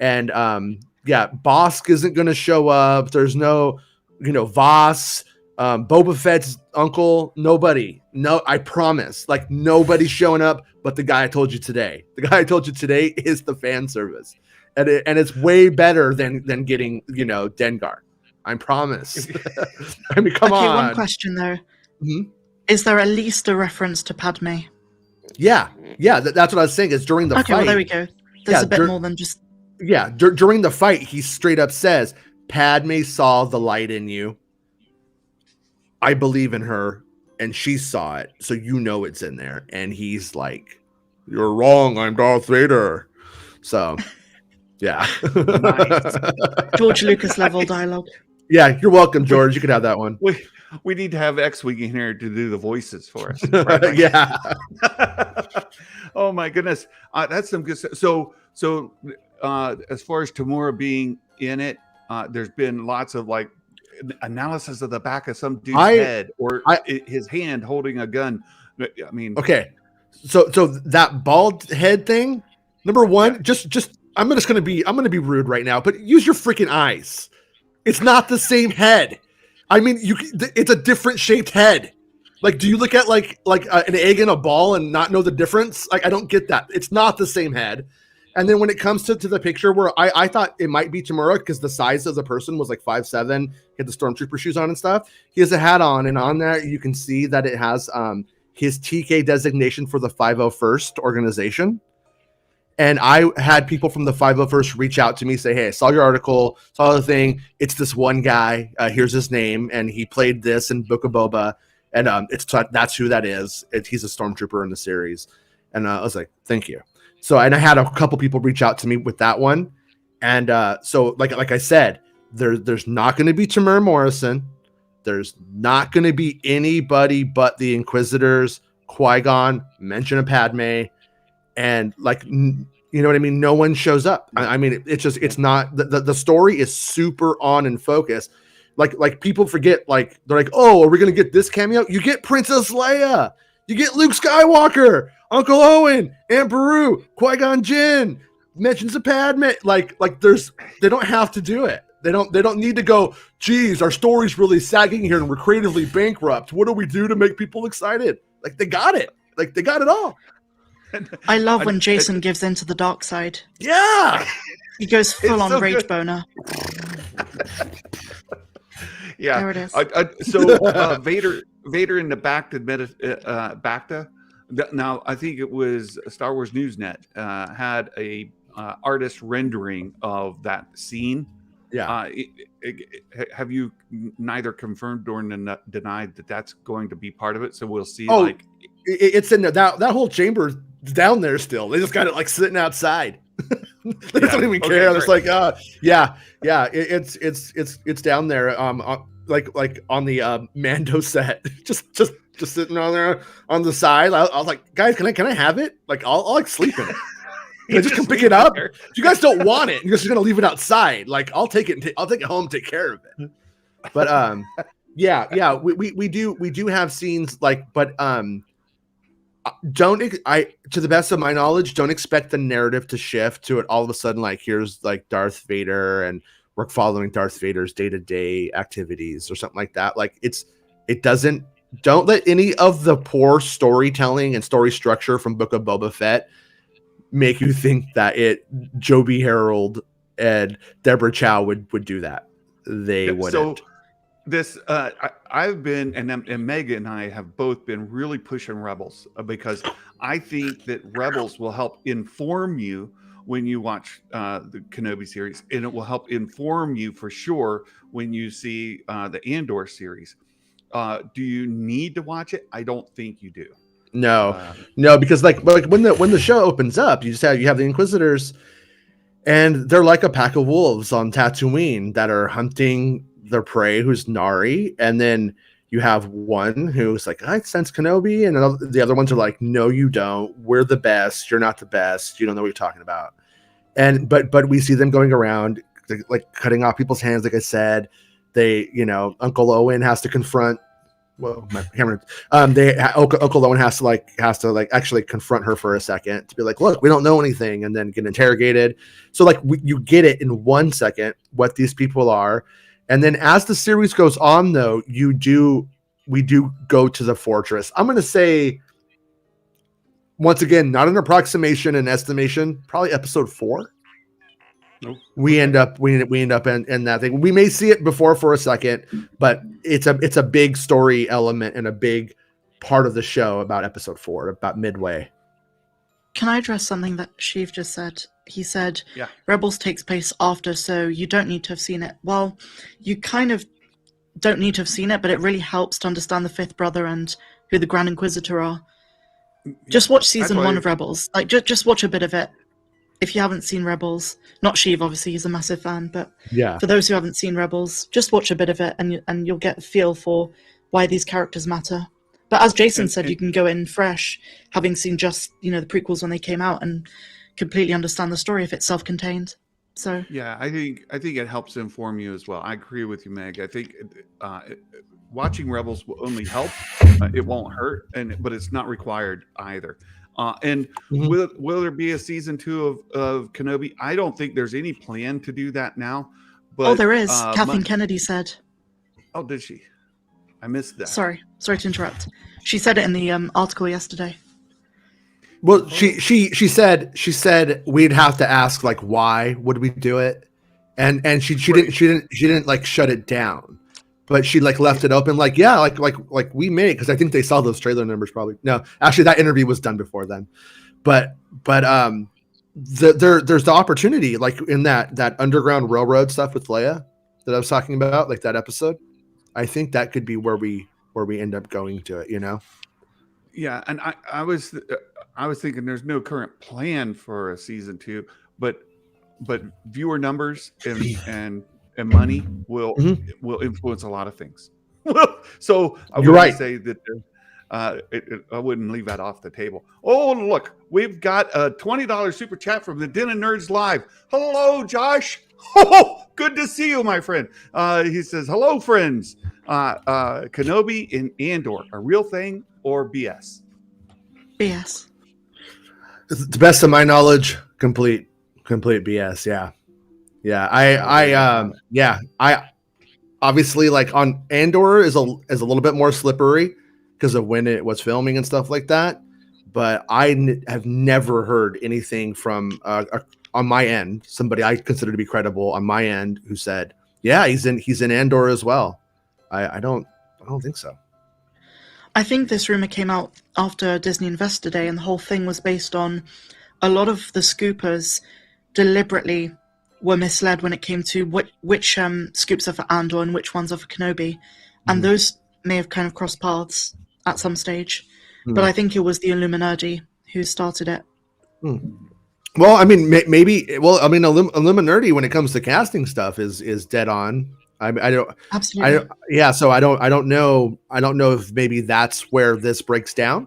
And Bosk isn't going to show up. There's no, Voss, Boba Fett's uncle, nobody. No, I promise. Like nobody's showing up, but the guy I told you today. The guy I told you today is the fan service, and it's way better than getting Dengar. I promise. I mean, come on. One question though. Mm-hmm. Is there at least a reference to Padme? Yeah. That's what I was saying. Is during the fight. Okay, well there we go. There's a bit more than just. Yeah, during the fight, he straight up says, "Padme saw the light in you. I believe in her, and she saw it, so it's in there." And he's like, "You're wrong. I'm Darth Vader." So, yeah. Nice. George Lucas level dialogue. Yeah, you're welcome, George. You could have that one. We need to have X-Wing in here to do the voices for us. Right? Yeah. Oh my goodness, that's some good stuff. So as far as Tamora being in it, there's been lots of like analysis of the back of some dude's head or his hand holding a gun. I mean, okay, so that bald head thing. Number one, just I'm gonna be rude right now, but use your freaking eyes. It's not the same head. I mean, it's a different shaped head. Like, do you look at like an egg in a ball and not know the difference? Like, I don't get that. It's not the same head. And then when it comes to the picture where I thought it might be Tamura because the size of the person was like 5'7", he had the stormtrooper shoes on and stuff. He has a hat on, and on there you can see that it has his TK designation for the 501st organization. And I had people from the 501st reach out to me, say, "Hey, I saw your article, saw the thing. It's this one guy. Here's his name, and he played this in Book of Boba, and that's who that is. He's a stormtrooper in the series." And I was like, "Thank you." So, and I had a couple people reach out to me with that one, and so like I said, there's not going to be Tamura Morrison. There's not going to be anybody but the Inquisitors, Qui-Gon, mention of Padme. And like, you know what I mean? No one shows up. I mean, it's not, the story is super on and focused. Like people forget, like they're like, oh, are we gonna get this cameo? You get Princess Leia, you get Luke Skywalker, Uncle Owen, Aunt Beru, Qui-Gon Jinn, mentions of Padme. Like they don't have to do it. They don't need to go, geez, our story's really sagging here and we're creatively bankrupt. What do we do to make people excited? Like they got it. Like they got it all. I love when Jason gives in to the dark side. Yeah. He goes full on so rage good. boner. Yeah. There it is. So Vader in the Bacta. Now I think it was Star Wars Newsnet had a artist rendering of that scene. Yeah. Have you neither confirmed nor denied that that's going to be part of it? So we'll see. Oh, like it's in there. That whole chamber's down there still. They just got it like sitting outside. They don't even care. It's like, yeah. It's down there. Like on the Mando set, just sitting on there on the side. I was like, guys, can I have it? Like, I'll like sleep in it. Can I just come pick it up? If you guys don't want it, you're just gonna leave it outside. Like, I'll take it. I'll take it home, and take care of it. But yeah, we do have scenes like, but to the best of my knowledge, don't expect the narrative to shift to it all of a sudden. Like, here's like Darth Vader, and we're following Darth Vader's day-to-day activities or something like that. Like, don't let any of the poor storytelling and story structure from Book of Boba Fett make you think that Joby Harold and Deborah Chow would do that. They wouldn't. So this I've been and Meg and I have both been really pushing Rebels because I think that Rebels will help inform you when you watch the Kenobi series, and it will help inform you for sure when you see the Andor series. Do you need to watch it? I don't think you do. No, because like when the show opens up, you have the Inquisitors, and they're like a pack of wolves on Tatooine that are hunting their prey, who's Nari, and then you have one who's like, I sense Kenobi, and the other ones are like, no, you don't. We're the best. You're not the best. You don't know what you're talking about. And but we see them going around like cutting off people's hands. Like I said, Uncle Owen has to confront. Well, my camera. Uncle Owen has to actually confront her for a second to be like, look, we don't know anything, and then get interrogated. So like you get it in 1 second what these people are, and then as the series goes on, though, we do go to the fortress. I'm gonna say, once again, not an approximation, an estimation, probably episode 4. Nope. We end up in that thing. We may see it before for a second, but it's a big story element and a big part of the show about episode 4, about midway. Can I address something that Sheev just said? He said, Yeah. Rebels takes place after, so you don't need to have seen it. Well, you kind of don't need to have seen it, but it really helps to understand the Fifth Brother and who the Grand Inquisitor are. Just watch season 1 of Rebels. Like, just watch a bit of it. If you haven't seen Rebels, not Sheev, obviously, he's a massive fan, but yeah, for those who haven't seen Rebels, just watch a bit of it and you'll get a feel for why these characters matter. But as Jason said, you can go in fresh, having seen just, the prequels when they came out, and completely understand the story if it's self-contained. So yeah, I think it helps inform you as well. I agree with you, Meg. I think watching Rebels will only help. It won't hurt, but it's not required either. And will there be a season 2 of Kenobi? I don't think there's any plan to do that now. But there is. Kathleen Kennedy said. Oh, did she? I missed that. Sorry to interrupt. She said it in the article yesterday. Well, she said we'd have to ask, like, why would we do it, and she didn't like shut it down, but she like left it open, like, yeah, like we may, because I think they saw those trailer numbers probably. No, actually that interview was done before then, but there's the opportunity, like in that Underground Railroad stuff with Leia that I was talking about, like that episode. I think that could be where we end up going to it, Yeah, and I was thinking there's no current plan for a season 2, but viewer numbers and money will influence a lot of things. So I would say that I wouldn't leave that off the table. Oh, look, we've got a $20 super chat from the Den of Nerds Live. Hello, Josh. Oh, Good to see you, my friend. He says, hello, friends. Kenobi in Andor, a real thing or BS? BS. To the best of my knowledge, complete BS. Yeah. I obviously, like, on Andor is a little bit more slippery because of when it was filming and stuff like that. But I have never heard anything from on my end, somebody I consider to be credible on my end, who said, yeah, he's in Andor as well. I don't think so. I think this rumor came out after Disney Investor Day, and the whole thing was based on a lot of the scoopers deliberately were misled when it came to which scoops are for Andor and which ones are for Kenobi. And those may have kind of crossed paths at some stage. But I think it was the Illuminati who started it. Well, I mean, maybe. Well, I mean, Illuminati when it comes to casting stuff is dead on. I don't. Absolutely. So I don't know. I don't know if maybe that's where this breaks down.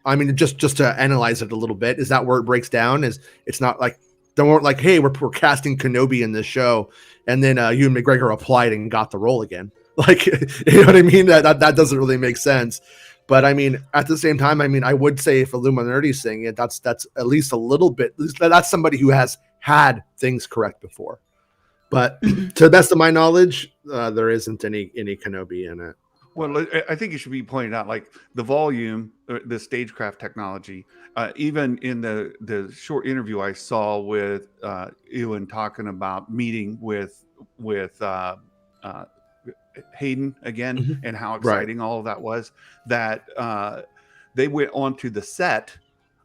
I mean, just to analyze it a little bit, is that where it breaks down? Is it's not like they weren't like, hey, we're casting Kenobi in this show, and then Ewan McGregor applied and got the role again. Like, you know what I mean? That doesn't really make sense. But I mean, at the same time, I mean, I would say if Illuminati's saying it, that's at least a little bit. That's somebody who has had things correct before. But to the best of my knowledge, there isn't any Kenobi in it. Well, I think it should be pointed out, like the volume, the stagecraft technology. Even in the short interview I saw with Ewan talking about meeting with Hayden again, and how exciting all of that was, that they went onto the set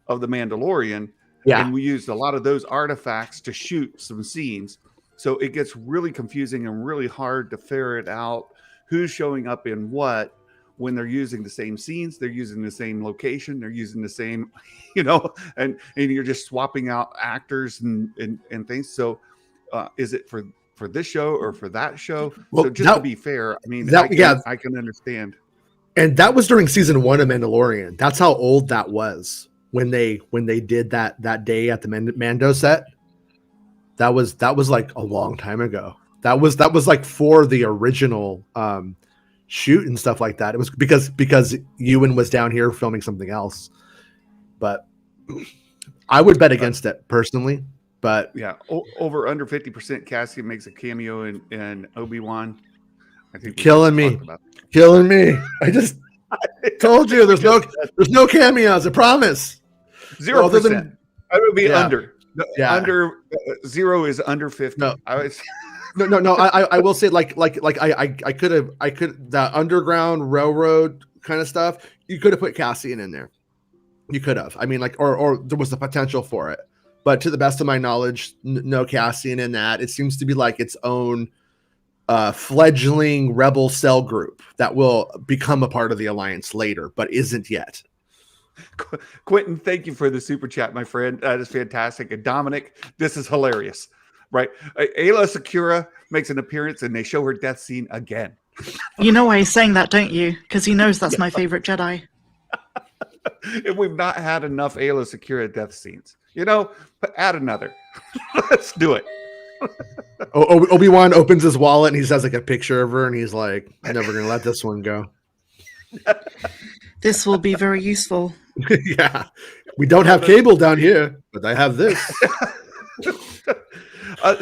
of the Mandalorian, and we used a lot of those artifacts to shoot some scenes. So it gets really confusing and really hard to ferret out who's showing up in what when they're using the same scenes, they're using the same location, they're using the same, and you're just swapping out actors and things. So is it for this show or for that show? Well, so just to be fair, I mean, I can understand. And that was during season 1 of Mandalorian. That's how old that was when they did that day at the Mando set. That was like a long time ago. That was like for the original shoot and stuff like that. It was because Ewan was down here filming something else. But I would bet against it personally. But yeah, over under 50% Cassian makes a cameo in Obi-Wan. I think killing me. I just told you there's no cameos. I promise. 0%. I would be under. Yeah. Under 0 is under 50. No. No. I will say like I could the Underground Railroad kind of stuff. You could have put Cassian in there. You could have. I mean, like, or there was the potential for it. But to the best of my knowledge, no Cassian in that. It seems to be like its own fledgling rebel cell group that will become a part of the Alliance later, but isn't yet. Quentin, thank you for the super chat, my friend. That is fantastic. And Dominic, this is hilarious, right? Ayla Secura makes an appearance and they show her death scene again. You know why he's saying that, don't you? Because he knows that's my favorite Jedi. And we've not had enough Ayla Secura death scenes. But add another. Let's do it. Obi-Wan opens his wallet and he has like a picture of her and he's like, I'm never going to let this one go. This will be very useful. Yeah. We don't have cable down here, but I have this.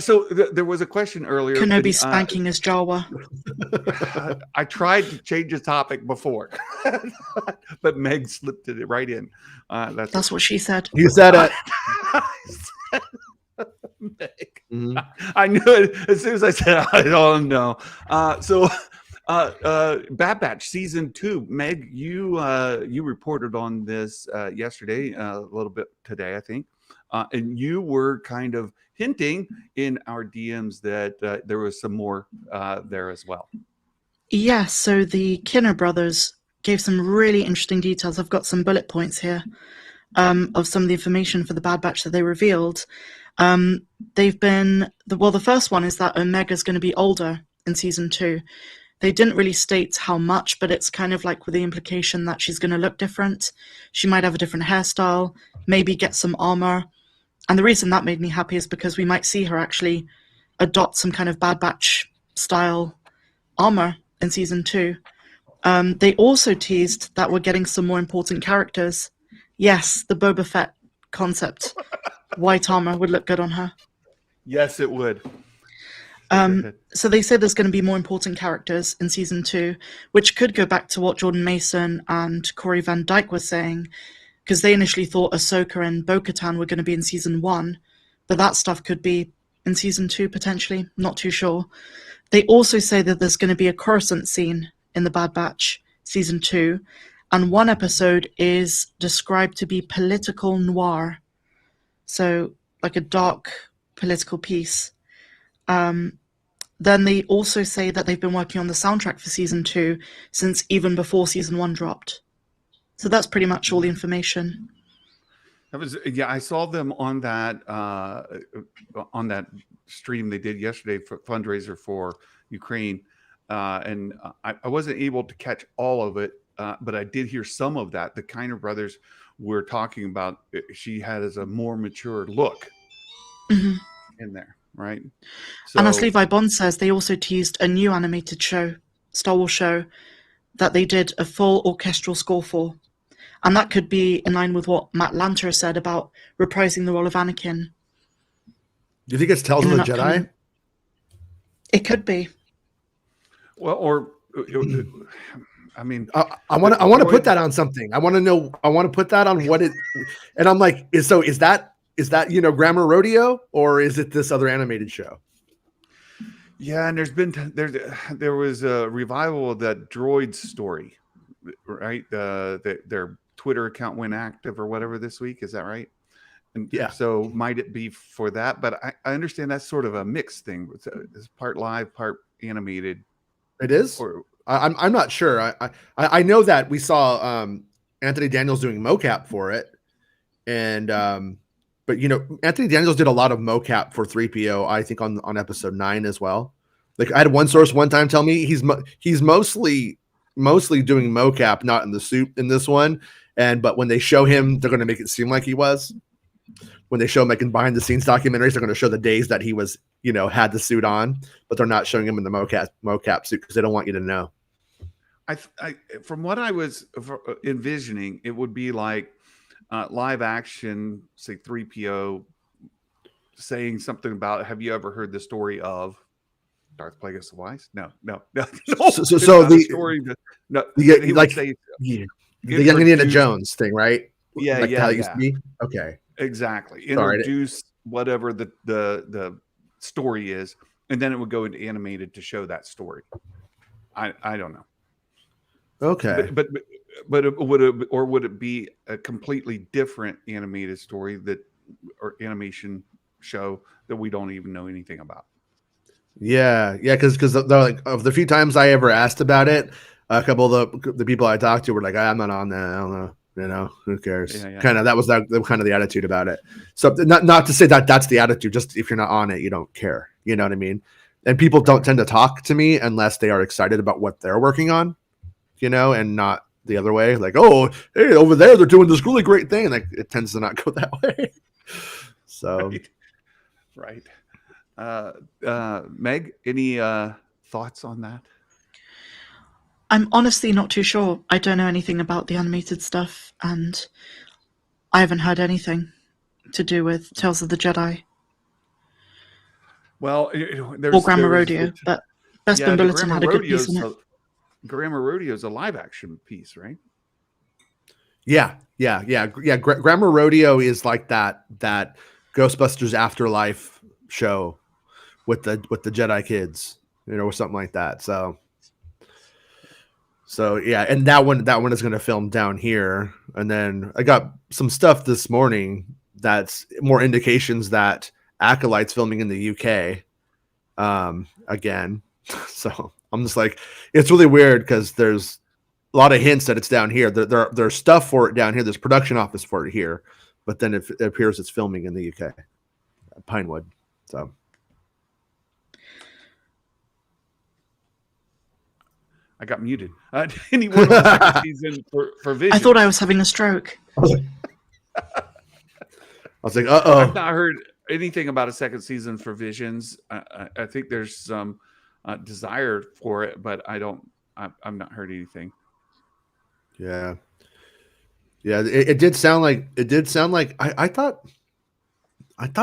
So there was a question earlier. Kenobi spanking his Jawa. I tried to change the topic before, but Meg slipped it right in. That's what she said. You said it. Meg. Mm-hmm. I knew it as soon as I said I don't know. Bad Batch season 2. Meg, you reported on this yesterday, a little bit today, I think, and you were kind of hinting in our DMs that there was some more there as well. Yeah, so the Kinner brothers gave some really interesting details. I've got some bullet points here of some of the information for the Bad Batch that they revealed. The first one is that Omega's going to be older in season 2. They didn't really state how much, but it's kind of like with the implication that she's going to look different. She might have a different hairstyle, maybe get some armor. And the reason that made me happy is because we might see her actually adopt some kind of Bad Batch style armor in season 2. They also teased that we're getting some more important characters. Yes, the Boba Fett concept. White armor would look good on her. Yes, it would. So they said there's going to be more important characters in season 2, which could go back to what Jordan Mason and Corey Van Dyke were saying, because they initially thought Ahsoka and Bo-Katan were going to be in season 1, but that stuff could be in season 2 potentially. Not too sure. They also say that there's going to be a Coruscant scene in the Bad Batch season 2, and one episode is described to be political noir, so like a dark political piece. Then they also say that they've been working on the soundtrack for season 2 since even before season 1 dropped. So that's pretty much all the information. I saw them on that stream they did yesterday for Fundraiser for Ukraine, and I wasn't able to catch all of it, but I did hear some of that. The Kiner brothers were talking about she has a more mature look in there, right? So, and as Levi Bond says, they also teased a new animated show, Star Wars show, that they did a full orchestral score for. And that could be in line with what Matt Lanter said about reprising the role of Anakin. Do you think it's Tales of the Jedi? It could be. Well, or I mean, I want to put that on something. I want to know. I want to put that on what it. And I'm like, is that Grammar Rodeo, or is it this other animated show? Yeah, and there was a revival of that Droids story, right? Their Twitter account went active or whatever this week. Is that right? And yeah. So might it be for that? But I understand that's sort of a mixed thing. It's part live, part animated. It is. I'm not sure. I know that we saw Anthony Daniels doing mocap for it, and but Anthony Daniels did a lot of mocap for 3PO. I think on episode 9 as well. Like I had one source one time tell me he's mostly doing mocap, not in the suit in this one. But when they show him, they're going to make it seem like he was. When they show him like in behind the scenes documentaries, they're going to show the days that he was, had the suit on, but they're not showing him in the mocap suit because they don't want you to know. From what I was envisioning, it would be like live action, say 3PO saying something about, have you ever heard the story of Darth Plagueis the Wise? No. So the story, the young Indiana Jones thing, right? Yeah, like how it used to be. Okay, exactly. Introduce whatever the story is, and then it would go into animated to show that story. I don't know. Okay, but would it be a completely different animated story or animation show that we don't even know anything about? Yeah, because like of the few times I ever asked about it, a couple of the people I talked to were like, I'm not on that. I don't know. Who cares? Yeah. Kind of that was kind of the attitude about it. So not to say that that's the attitude. Just if you're not on it, you don't care. You know what I mean? And people don't tend to talk to me unless they are excited about what they're working on, and not the other way. Like, oh, hey, over there they're doing this really great thing. Like it tends to not go that way. So, right. Meg, any thoughts on that? I'm honestly not too sure. I don't know anything about the animated stuff, and I haven't heard anything to do with Tales of the Jedi. Well, or Grammar Rodeo, but Bespin Bulletin had a good piece on it. Grammar Rodeo is a live action piece, right? Yeah. Grammar Rodeo is like that Ghostbusters Afterlife show with the Jedi kids, or something like that. So yeah, and that one is going to film down here. And then I got some stuff this morning that's more indications that Acolyte's filming in the UK again. So I'm just like, it's really weird because there's a lot of hints that it's down here. There's stuff for it down here. There's production office for it here, but then it appears it's filming in the UK, Pinewood. So. I got muted. Anyone on the second season for Vision? I thought I was having a stroke. I was like, uh-oh. anything about a second season for Visions. I think there's some desire for it, but I've not heard anything. Yeah. Yeah, it did sound like I thought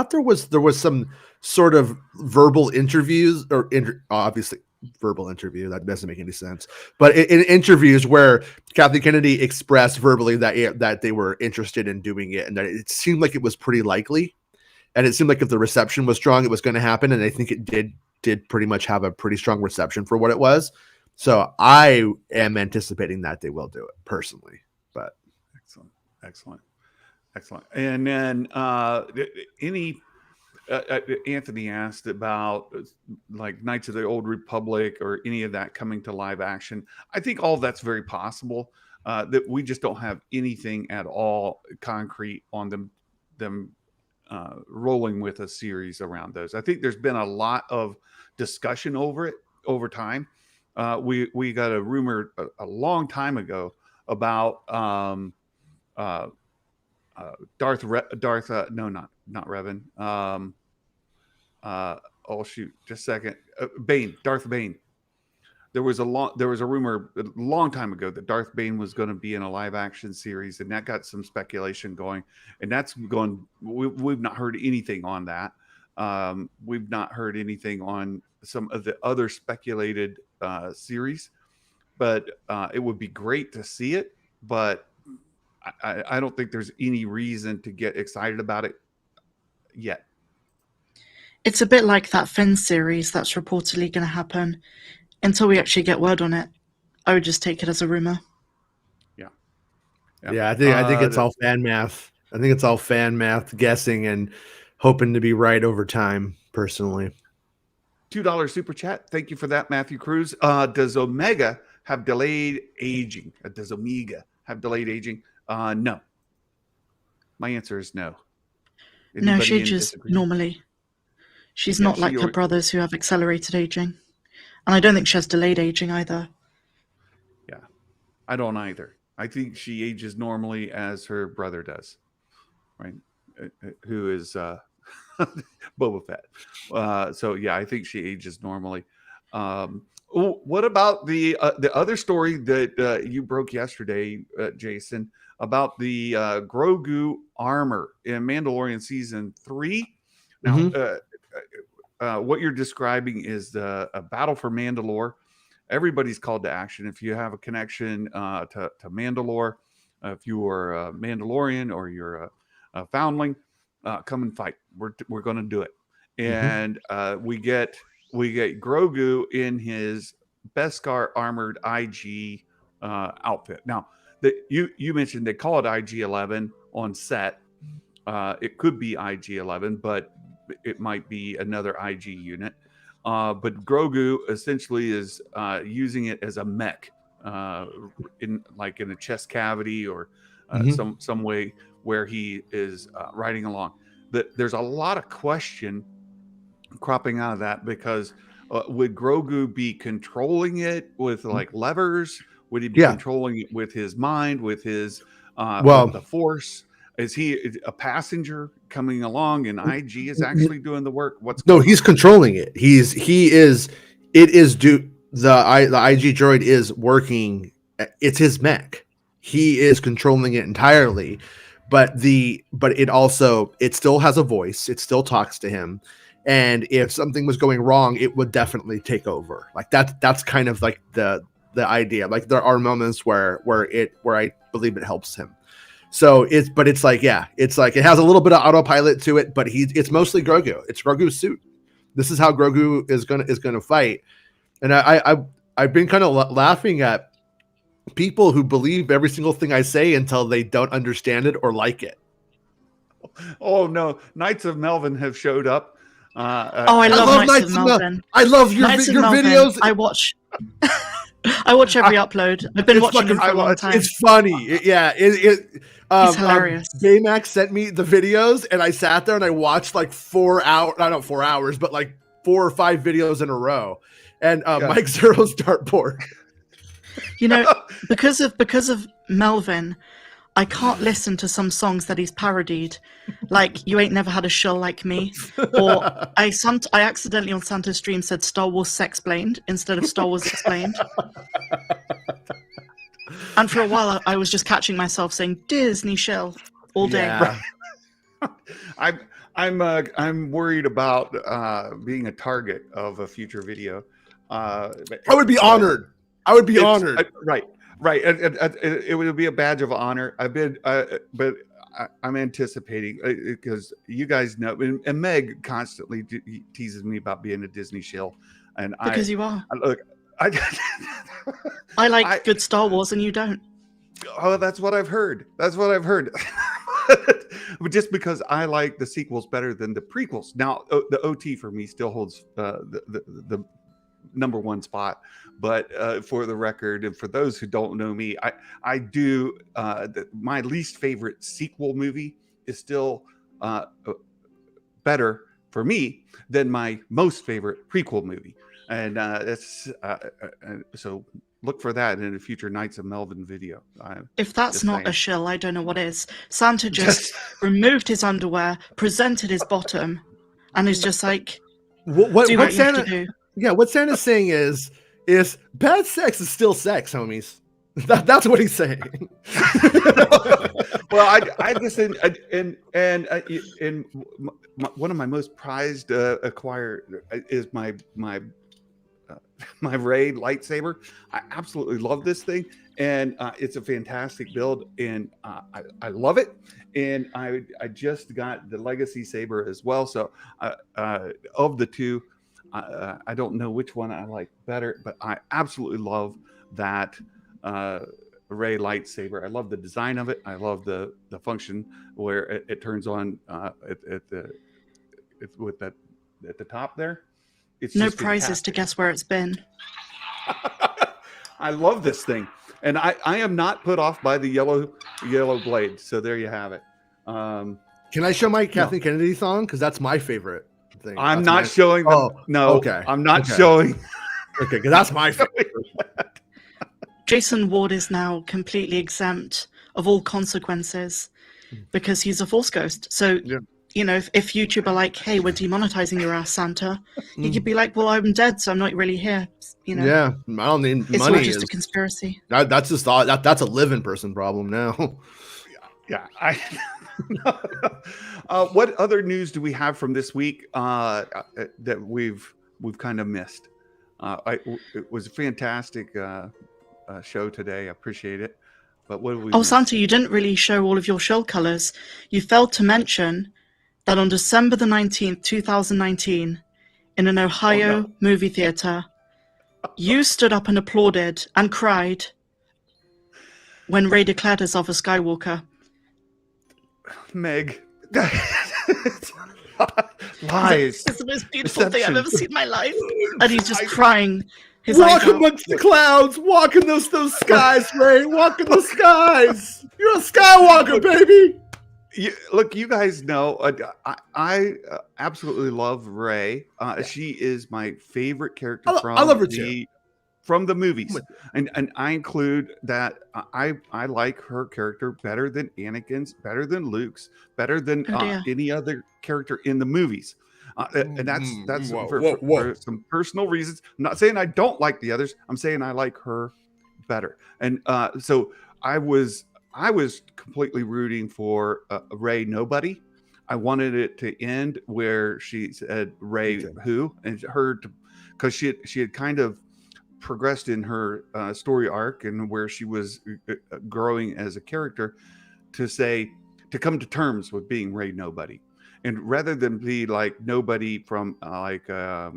there was some sort of verbal interviews or obviously verbal interview that doesn't make any sense, but in interviews where Kathleen Kennedy expressed verbally that they were interested in doing it, and that it seemed like it was pretty likely, and it seemed like if the reception was strong, it was going to happen, and I think it did pretty much have a pretty strong reception for what it was. So I am anticipating that they will do it personally. But Excellent. And then Anthony asked about like Knights of the Old Republic or any of that coming to live action. I think all that's very possible. That we just don't have anything at all concrete on them rolling with a series around those. I think there's been a lot of discussion over it over time. We got a rumor a long time ago about Darth no, not Revan. Oh shoot, just a second. Darth Bane. There was a rumor a long time ago that Darth Bane was going to be in a live action series, and that got some speculation going, and that's going. We've not heard anything on that. We've not heard anything on some of the other speculated series, but it would be great to see it. But I don't think there's any reason to get excited about it yet. It's a bit like that Finn series that's reportedly going to happen. Until we actually get word on it, I would just take it as a rumor. Yeah, I think it's all fan math. I think it's all fan math, guessing and hoping to be right over time, personally. $2 super chat. Thank you for that, Matthew Cruz. Does Omega have delayed aging? Does Omega have delayed aging? No. My answer is no. No, she ages normally. She's not like her brothers who have accelerated aging. And I don't think she has delayed aging either. Yeah, I don't either. I think she ages normally as her brother does, right? Who is Boba Fett. So yeah, I think she ages normally. What about the other story that you broke yesterday, Jason, about the Grogu armor in Mandalorian season 3? Now, what you're describing is a battle for Mandalore. Everybody's called to action. If you have a connection to Mandalore, if you are a Mandalorian or you're a foundling, come and fight. We're going to do it. And we get Grogu in his Beskar armored IG outfit. Now, you mentioned they call it IG-11 on set. It could be IG-11, but it might be another IG unit. But Grogu essentially is using it as a mech in a chest cavity or some way where he is riding along. There's a lot of question cropping out of that because would Grogu be controlling it with like levers? Would he be controlling it with his mind, with his with the Force? Is he a passenger coming along and IG is actually doing the work? He's controlling it. The IG droid is working. It's his mech. He is controlling it entirely, but it still has a voice. It still talks to him. And if something was going wrong, it would definitely take over. Like that's kind of like the idea. Like there are moments where I believe it helps him. So it's like it has a little bit of autopilot to it, but it's mostly Grogu. It's Grogu's suit. This is how Grogu is gonna fight. And I've been kind of laughing at people who believe every single thing I say until they don't understand it or like it. Oh no, Knights of Melvin have showed up. I love Knights of Melvin. I love your videos. I watch every upload. I've been watching him for a long time. It's funny. Yeah. He's hilarious. Baymax sent me the videos and I sat there and I watched like 4 hours, not 4 hours, but like 4 or 5 videos in a row. And Mike Zero's dartboard. Because of Melvin, I can't listen to some songs that he's parodied, like "You Ain't Never Had a Shill Like Me," or I accidentally on Santa's stream said "Star Wars Sexplained" instead of "Star Wars Explained," and for a while I was just catching myself saying "Disney Shill" all day. Yeah. I'm worried about being a target of a future video. I would be honored. I would be honored. Right. It would be a badge of honor. But I'm anticipating because you guys know, and Meg constantly teases me about being a Disney shill, and Because you are. I like good Star Wars, and you don't. Oh, that's what I've heard. But just because I like the sequels better than the prequels. Now, the OT for me still holds the number one spot. But for the record, and for those who don't know me, I do my least favorite sequel movie is still better for me than my most favorite prequel movie, and it's so look for that in a future Knights of Melvin video. If that's not a shill, I don't know what is. Santa just removed his underwear, presented his bottom, and is just like, what do what you Santa, have to do. Yeah, what Santa's saying is bad sex is still sex, homies. That's what he's saying. Well, I listen, and one of my most prized acquire is my Rey lightsaber. I absolutely love this thing, and it's a fantastic build, and I love it. And I just got the Legacy saber as well. So of the two, I don't know which one I like better, but I absolutely love that Rey lightsaber. I love the design of it. I love the function where it turns on at the top there. It's no just prizes fantastic. to guess where it's been. I love this thing, and I am not put off by the yellow blade. So there you have it. Can I show my Kathleen Kennedy song? Because that's my favorite thing. I'm not showing them. No, okay. I'm not showing. Okay, because that's my favorite. Jason Ward is now completely exempt of all consequences because he's a Force ghost. So, you know, if YouTube are like, hey, we're demonetizing your ass, Santa, he could be like, well, I'm dead, so I'm not really here. You know? Yeah, I don't need it's money. It's not just a conspiracy. That's just that's a living person problem now. Yeah. What other news do we have from this week that we've kind of missed? It was a fantastic show today. I appreciate it. But what do we? Oh, Santa, you didn't really show all of your shell colors. You failed to mention that on December the 19th, 2019, in an Ohio movie theater, you stood up and applauded and cried when Rey declared herself a Skywalker. Meg. Lies. It's the most beautiful thing I've ever seen in my life. And he's just crying. Walk amongst the clouds. Walk in those skies, Rey. Walk in the skies. You're a Skywalker, baby. Look, you guys know I absolutely love Rey. She is my favorite character I love her too. From the movies, and I include that I like her character better than Anakin's, better than Luke's, better than any other character in the movies, and that's for some personal reasons. I'm not saying I don't like the others. I'm saying I like her better, and so I was completely rooting for Rey Nobody. I wanted it to end where she said Rey who, and her because she had kind of progressed in her story arc and where she was growing as a character to come to terms with being Rey Nobody, and rather than be like nobody from a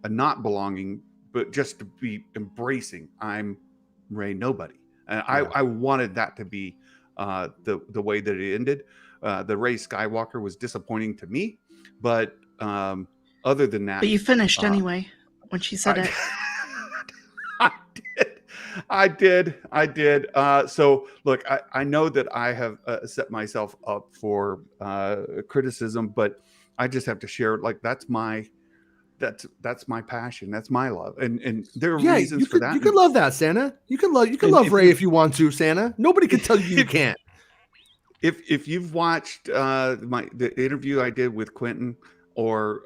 not belonging, but just to be embracing I'm Rey Nobody. And I wanted that to be the way that it ended. The Rey Skywalker was disappointing to me, but other than that, but you finished anyway when she said it. I did. So look, I know that I have set myself up for criticism, but I just have to share. Like that's my passion. That's my love, and there are reasons for that. You can love that, Santa. You can love Rey if you want to, Santa. Nobody can tell you you can't. if you've watched the interview I did with Quentin, or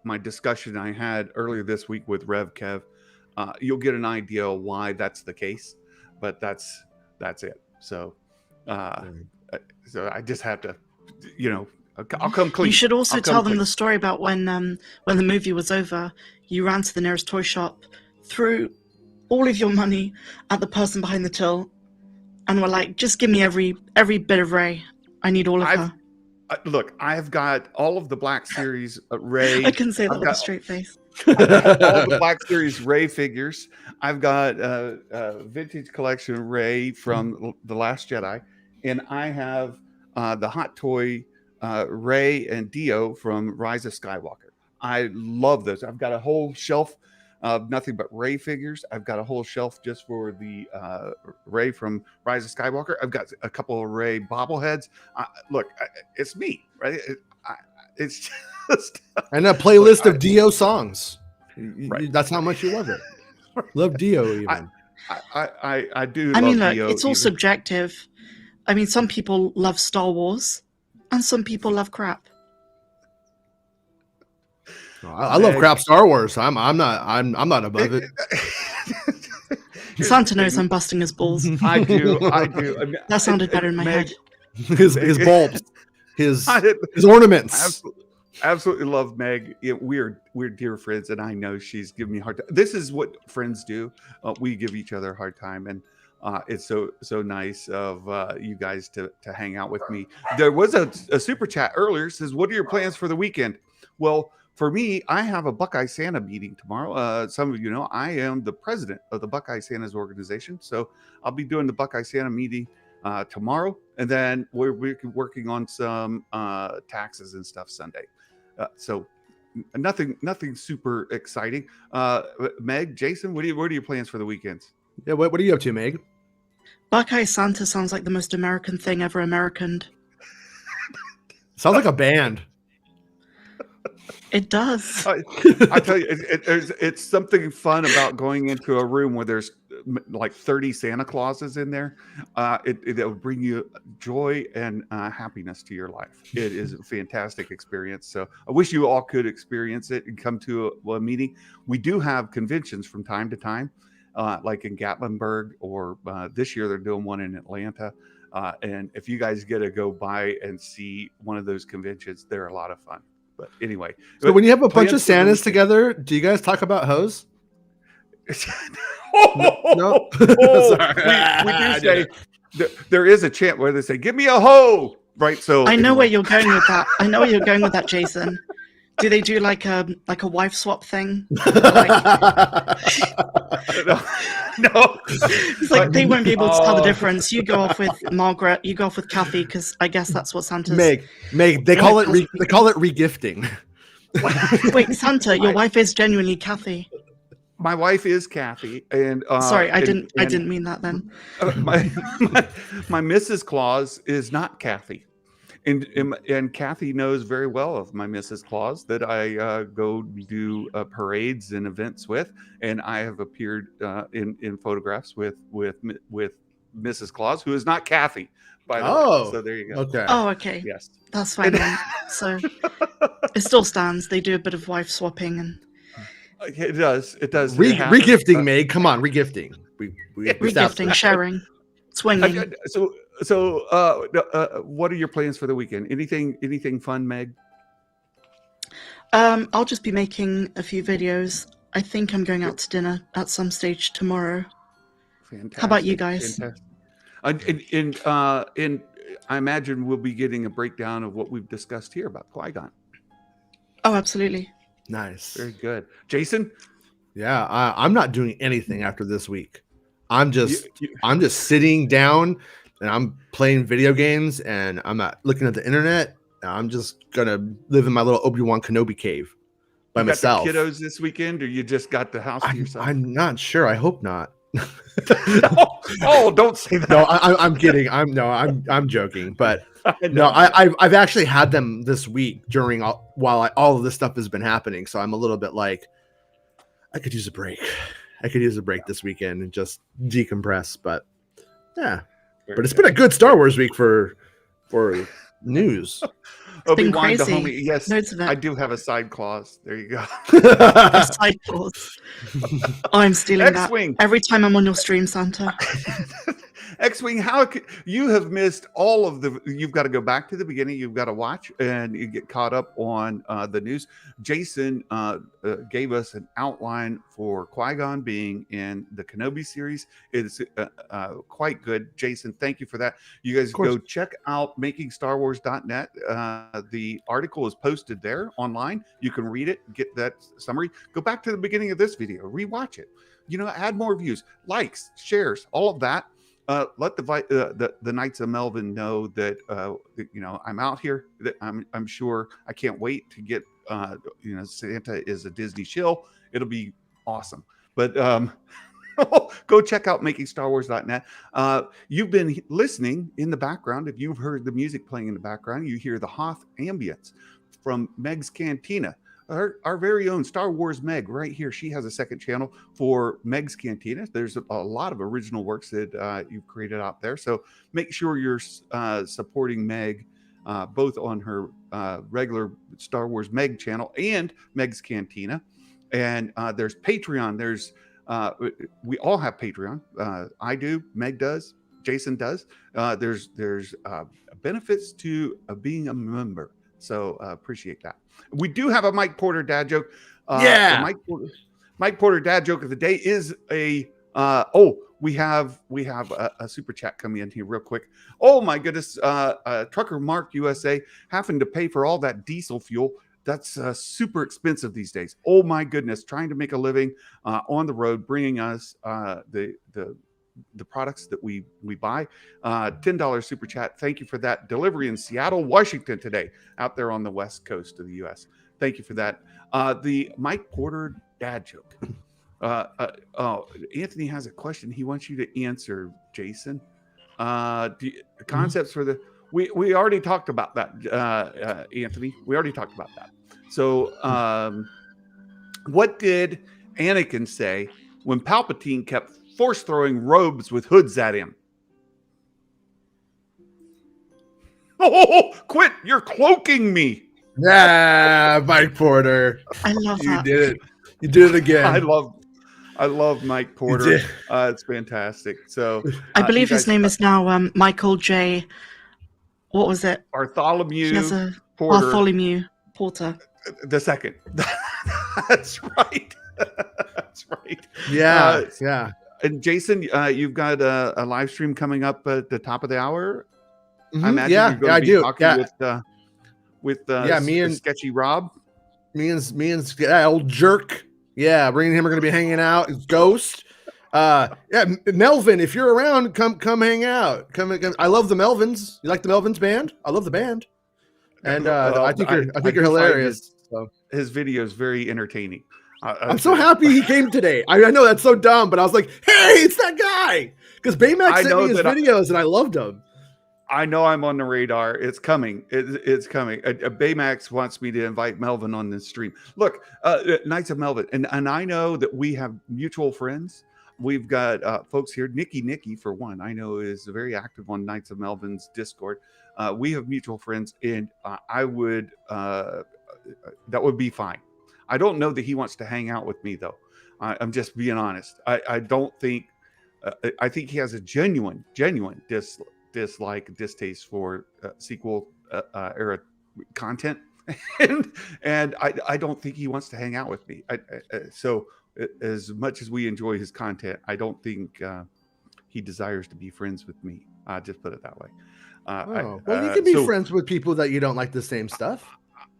my discussion I had earlier this week with Rev Kev, you'll get an idea of why that's the case. But that's it. So so I just have to, I'll come clean. You should also I'll come tell them clean. the story about when the movie was over, you ran to the nearest toy shop, threw all of your money at the person behind the till, and were like, "Just give me every bit of Rey. I need all of her." Look, I've got all of the Black Series Rey. I can say that with a straight face. All the Black Series Rey figures. I've got vintage collection Rey from The Last Jedi, and I have the Hot Toy Rey and Dio from Rise of Skywalker. I love those. I've got a whole shelf of nothing but Rey figures. I've got a whole shelf just for the Rey from Rise of Skywalker. I've got a couple of Rey bobbleheads. Look, it's me, right? It's just and a playlist of Dio songs. Right. That's how much you love it. Love Dio even. I do. I mean, love look, Dio it's all even. subjective. I mean, some people love Star Wars, and some people love crap. I love crap Star Wars. I'm not above it. Santa knows I'm busting his balls. I do. That sounded better in my head. His bulbs, his ornaments. Absolutely love Meg. We're dear friends, and I know she's giving me a hard time. This is what friends do. We give each other a hard time, and it's so nice of you guys to hang out with me. There was a super chat earlier. Says, "What are your plans for the weekend?" Well, for me, I have a Buckeye Santa meeting tomorrow. Some of you know I am the president of the Buckeye Santas organization, so I'll be doing the Buckeye Santa meeting tomorrow, and then we're working on some taxes and stuff Sunday. So nothing super exciting. Meg, Jason, what are your plans for the weekends? Yeah, what are you up to, Meg? Buckeye Santa sounds like the most American thing ever Americaned. Sounds like a band. It does. I tell you, it's something fun about going into a room where there's like 30 Santa Clauses in there. It'll bring you joy and happiness to your life. It is a fantastic experience. So I wish you all could experience it and come to a meeting. We do have conventions from time to time, like in Gatlinburg, or this year they're doing one in Atlanta. And if you guys get to go by and see one of those conventions, they're a lot of fun. But anyway, so when you have a bunch of Santas together, do you guys talk about hoes? No. We do say there is a chant where they say, "Give me a hoe," right? So I know where you're going with that. I know where you're going with that, Jason. Do they do like a wife swap thing? No. It's like they won't be able to tell the difference. You go off with Margaret. You go off with Kathy, because I guess that's what Santa's. Meg. They call it regifting. Wait, Santa, your wife is genuinely Kathy. My wife is Kathy, and sorry, I didn't mean that then. My Mrs. Claus is not Kathy. And Kathy knows very well of my Mrs. Claus that I go do parades and events with, and I have appeared in photographs with Mrs. Claus, who is not Kathy, by the way. So there you go. Okay. Oh, okay. Yes, that's fine then. So it still stands. They do a bit of wife swapping, and it does. Regifting, Meg. Come on, regifting. Regifting, sharing, swinging. So, what are your plans for the weekend? Anything fun, Meg? I'll just be making a few videos. I think I'm going out to dinner at some stage tomorrow. Fantastic. How about you guys? And I imagine we'll be getting a breakdown of what we've discussed here about Qui-Gon. Oh, absolutely. Nice. Very good. Jason? Yeah, I'm not doing anything after this week. I'm just sitting down and I'm playing video games, and I'm not looking at the internet. I'm just gonna live in my little Obi-Wan Kenobi cave by myself. Got the kiddos this weekend, or you just got the house to yourself? I'm not sure. I hope not. Oh, don't say that. No, I'm kidding. I'm joking. But no, I've actually had them this week while all of this stuff has been happening. So I'm a little bit like, I could use a break. I could use a break this weekend and just decompress. But yeah. But it's been a good Star Wars week for for news. Obi-Wan the crazy. homie. Yes, Loads of it. I do have a side clause. There you go. A side clause. Oh, I'm stealing that X-Wing. every time I'm on your stream, Santa. X-Wing, how could you have missed all of the? You've got to go back to the beginning. You've got to watch and you get caught up on the news. Jason gave us an outline for Qui-Gon being in the Kenobi series. It's quite good. Jason, thank you for that. You guys go check out makingstarwars.net. The article is posted there online. You can read it, get that summary. Go back to the beginning of this video, rewatch it. Add more views, likes, shares, all of that. Let the Knights of Melvin know that I'm out here. That I'm sure I can't wait to get Santa is a Disney shill. It'll be awesome. But go check out makingstarwars.net. You've been listening in the background. If you've heard the music playing in the background, you hear the Hoth ambience from Meg's Cantina. Our very own Star Wars Meg right here. She has a second channel for Meg's Cantina. There's a lot of original works that you've created out there. So make sure you're supporting Meg both on her regular Star Wars Meg channel and Meg's Cantina. And there's Patreon. There's we all have Patreon. I do. Meg does. Jason does. There's benefits to being a member. So appreciate that. We do have a Mike Porter dad joke. The Mike Porter dad joke of the day is a we have a super chat coming in here real quick. Oh my goodness, Trucker Mark USA having to pay for all that diesel fuel. That's super expensive these days. Oh my goodness, trying to make a living on the road, bringing us the products that we buy. $10 super chat. Thank you for that. Delivery in Seattle, Washington today, out there on the west coast of the U.S. Thank you for that. The Mike Porter dad joke. Anthony has a question he wants you to answer, Jason. Concepts for the we already talked about that, Anthony. We already talked about that. So what did Anakin say when Palpatine kept force throwing robes with hoods at him? Oh, quit! You're cloaking me. Yeah, Mike Porter. I love You that. did it. You did it again. I love Mike Porter. It's fantastic. So I believe his name is now Michael J. What was it? Bartholomew He has a Porter Bartholomew Porter. the second. That's right. That's right. Yeah, yeah. And Jason, you've got a live stream coming up at the top of the hour. Mm-hmm. I imagine you're going to be talking with me and Sketchy Rob. Me and old jerk. Yeah, bringing him are going to be hanging out. Ghost. Melvin, if you're around, come hang out. Come. I love the Melvins. You like the Melvins band? I love the band. And I think you're hilarious. His video is very entertaining. I'm so happy he came today. I know that's so dumb, but I was like, hey, it's that guy. Because Baymax sent me his videos and I loved them. I know I'm on the radar. It's coming. It's coming. Baymax wants me to invite Melvin on this stream. Look, Knights of Melvin. And I know that we have mutual friends. We've got folks here. Nikki, for one, I know is very active on Knights of Melvin's Discord. We have mutual friends, and I would that would be fine. I don't know that he wants to hang out with me, though. I'm just being honest. I don't think. I think he has a genuine distaste for sequel era content, and I don't think he wants to hang out with me. So as much as we enjoy his content, I don't think he desires to be friends with me. Just put it that way. Well, you can be friends with people that you don't like the same stuff.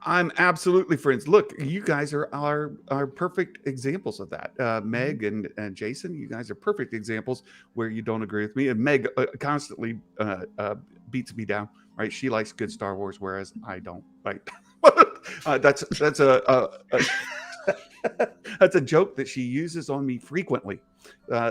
I'm absolutely friends. Look, you guys are perfect examples of that. Meg and Jason, you guys are perfect examples where you don't agree with me. And Meg constantly beats me down. Right? She likes good Star Wars, whereas I don't. Right? That's a joke that she uses on me frequently.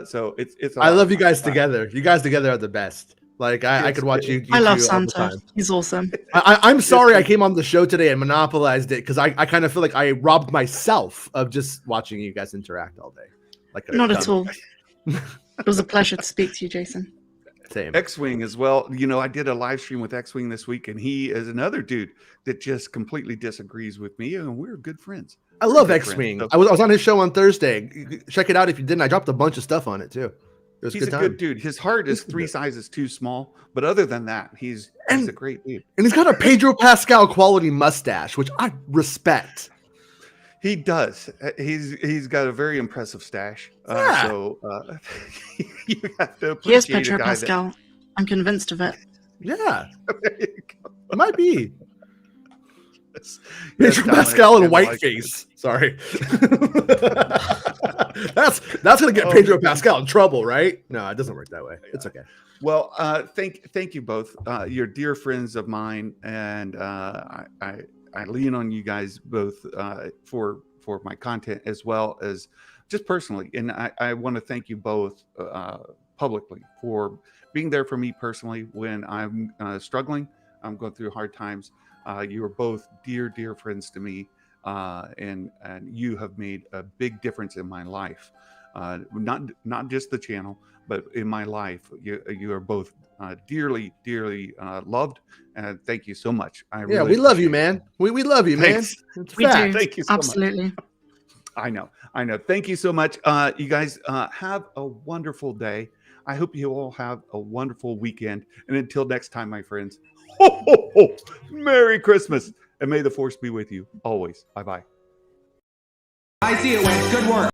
So it's. I love you guys together. You guys together are the best. Like I could watch you. I love Santa. He's awesome. I'm sorry I came on the show today and monopolized it because I kind of feel like I robbed myself of just watching you guys interact all day. Like not at all. It was a pleasure to speak to you, Jason. Same. X-Wing as well. You know, I did a live stream with X-Wing this week, and he is another dude that just completely disagrees with me, and we're good friends. I love X-Wing. So, I was on his show on Thursday. Check it out if you didn't. I dropped a bunch of stuff on it too. It was he's a good dude. His heart is 3 sizes too small, but other than that, he's a great dude. And he's got a Pedro Pascal quality mustache, which I respect. He does. He's got a very impressive stash. Yeah. So you have to appreciate Here's Pedro a guy Pascal. I'm convinced of it. Yeah, There you go. it might be. Yes, Pedro Dominic, Pascal and I like whiteface. Sorry. that's gonna get Pedro Pascal in trouble, right? No, it doesn't work that way. It's okay. Well, thank you both. You're dear friends of mine, and I lean on you guys both for my content as well as just personally. And I want to thank you both publicly for being there for me personally when I'm struggling. I'm going through hard times. You are both dear friends to me, and you have made a big difference in my life. Not just the channel, but in my life. You are both dearly loved, and thank you so much. We love you, man. We love you, man. Thanks. It's We fact. do. Thank you so much. Absolutely. I know. Thank you so much. You guys have a wonderful day. I hope you all have a wonderful weekend. And until next time, my friends, ho, ho, ho. Merry Christmas. And may the force be with you always. Bye-bye. I see it, Wayne. Good work.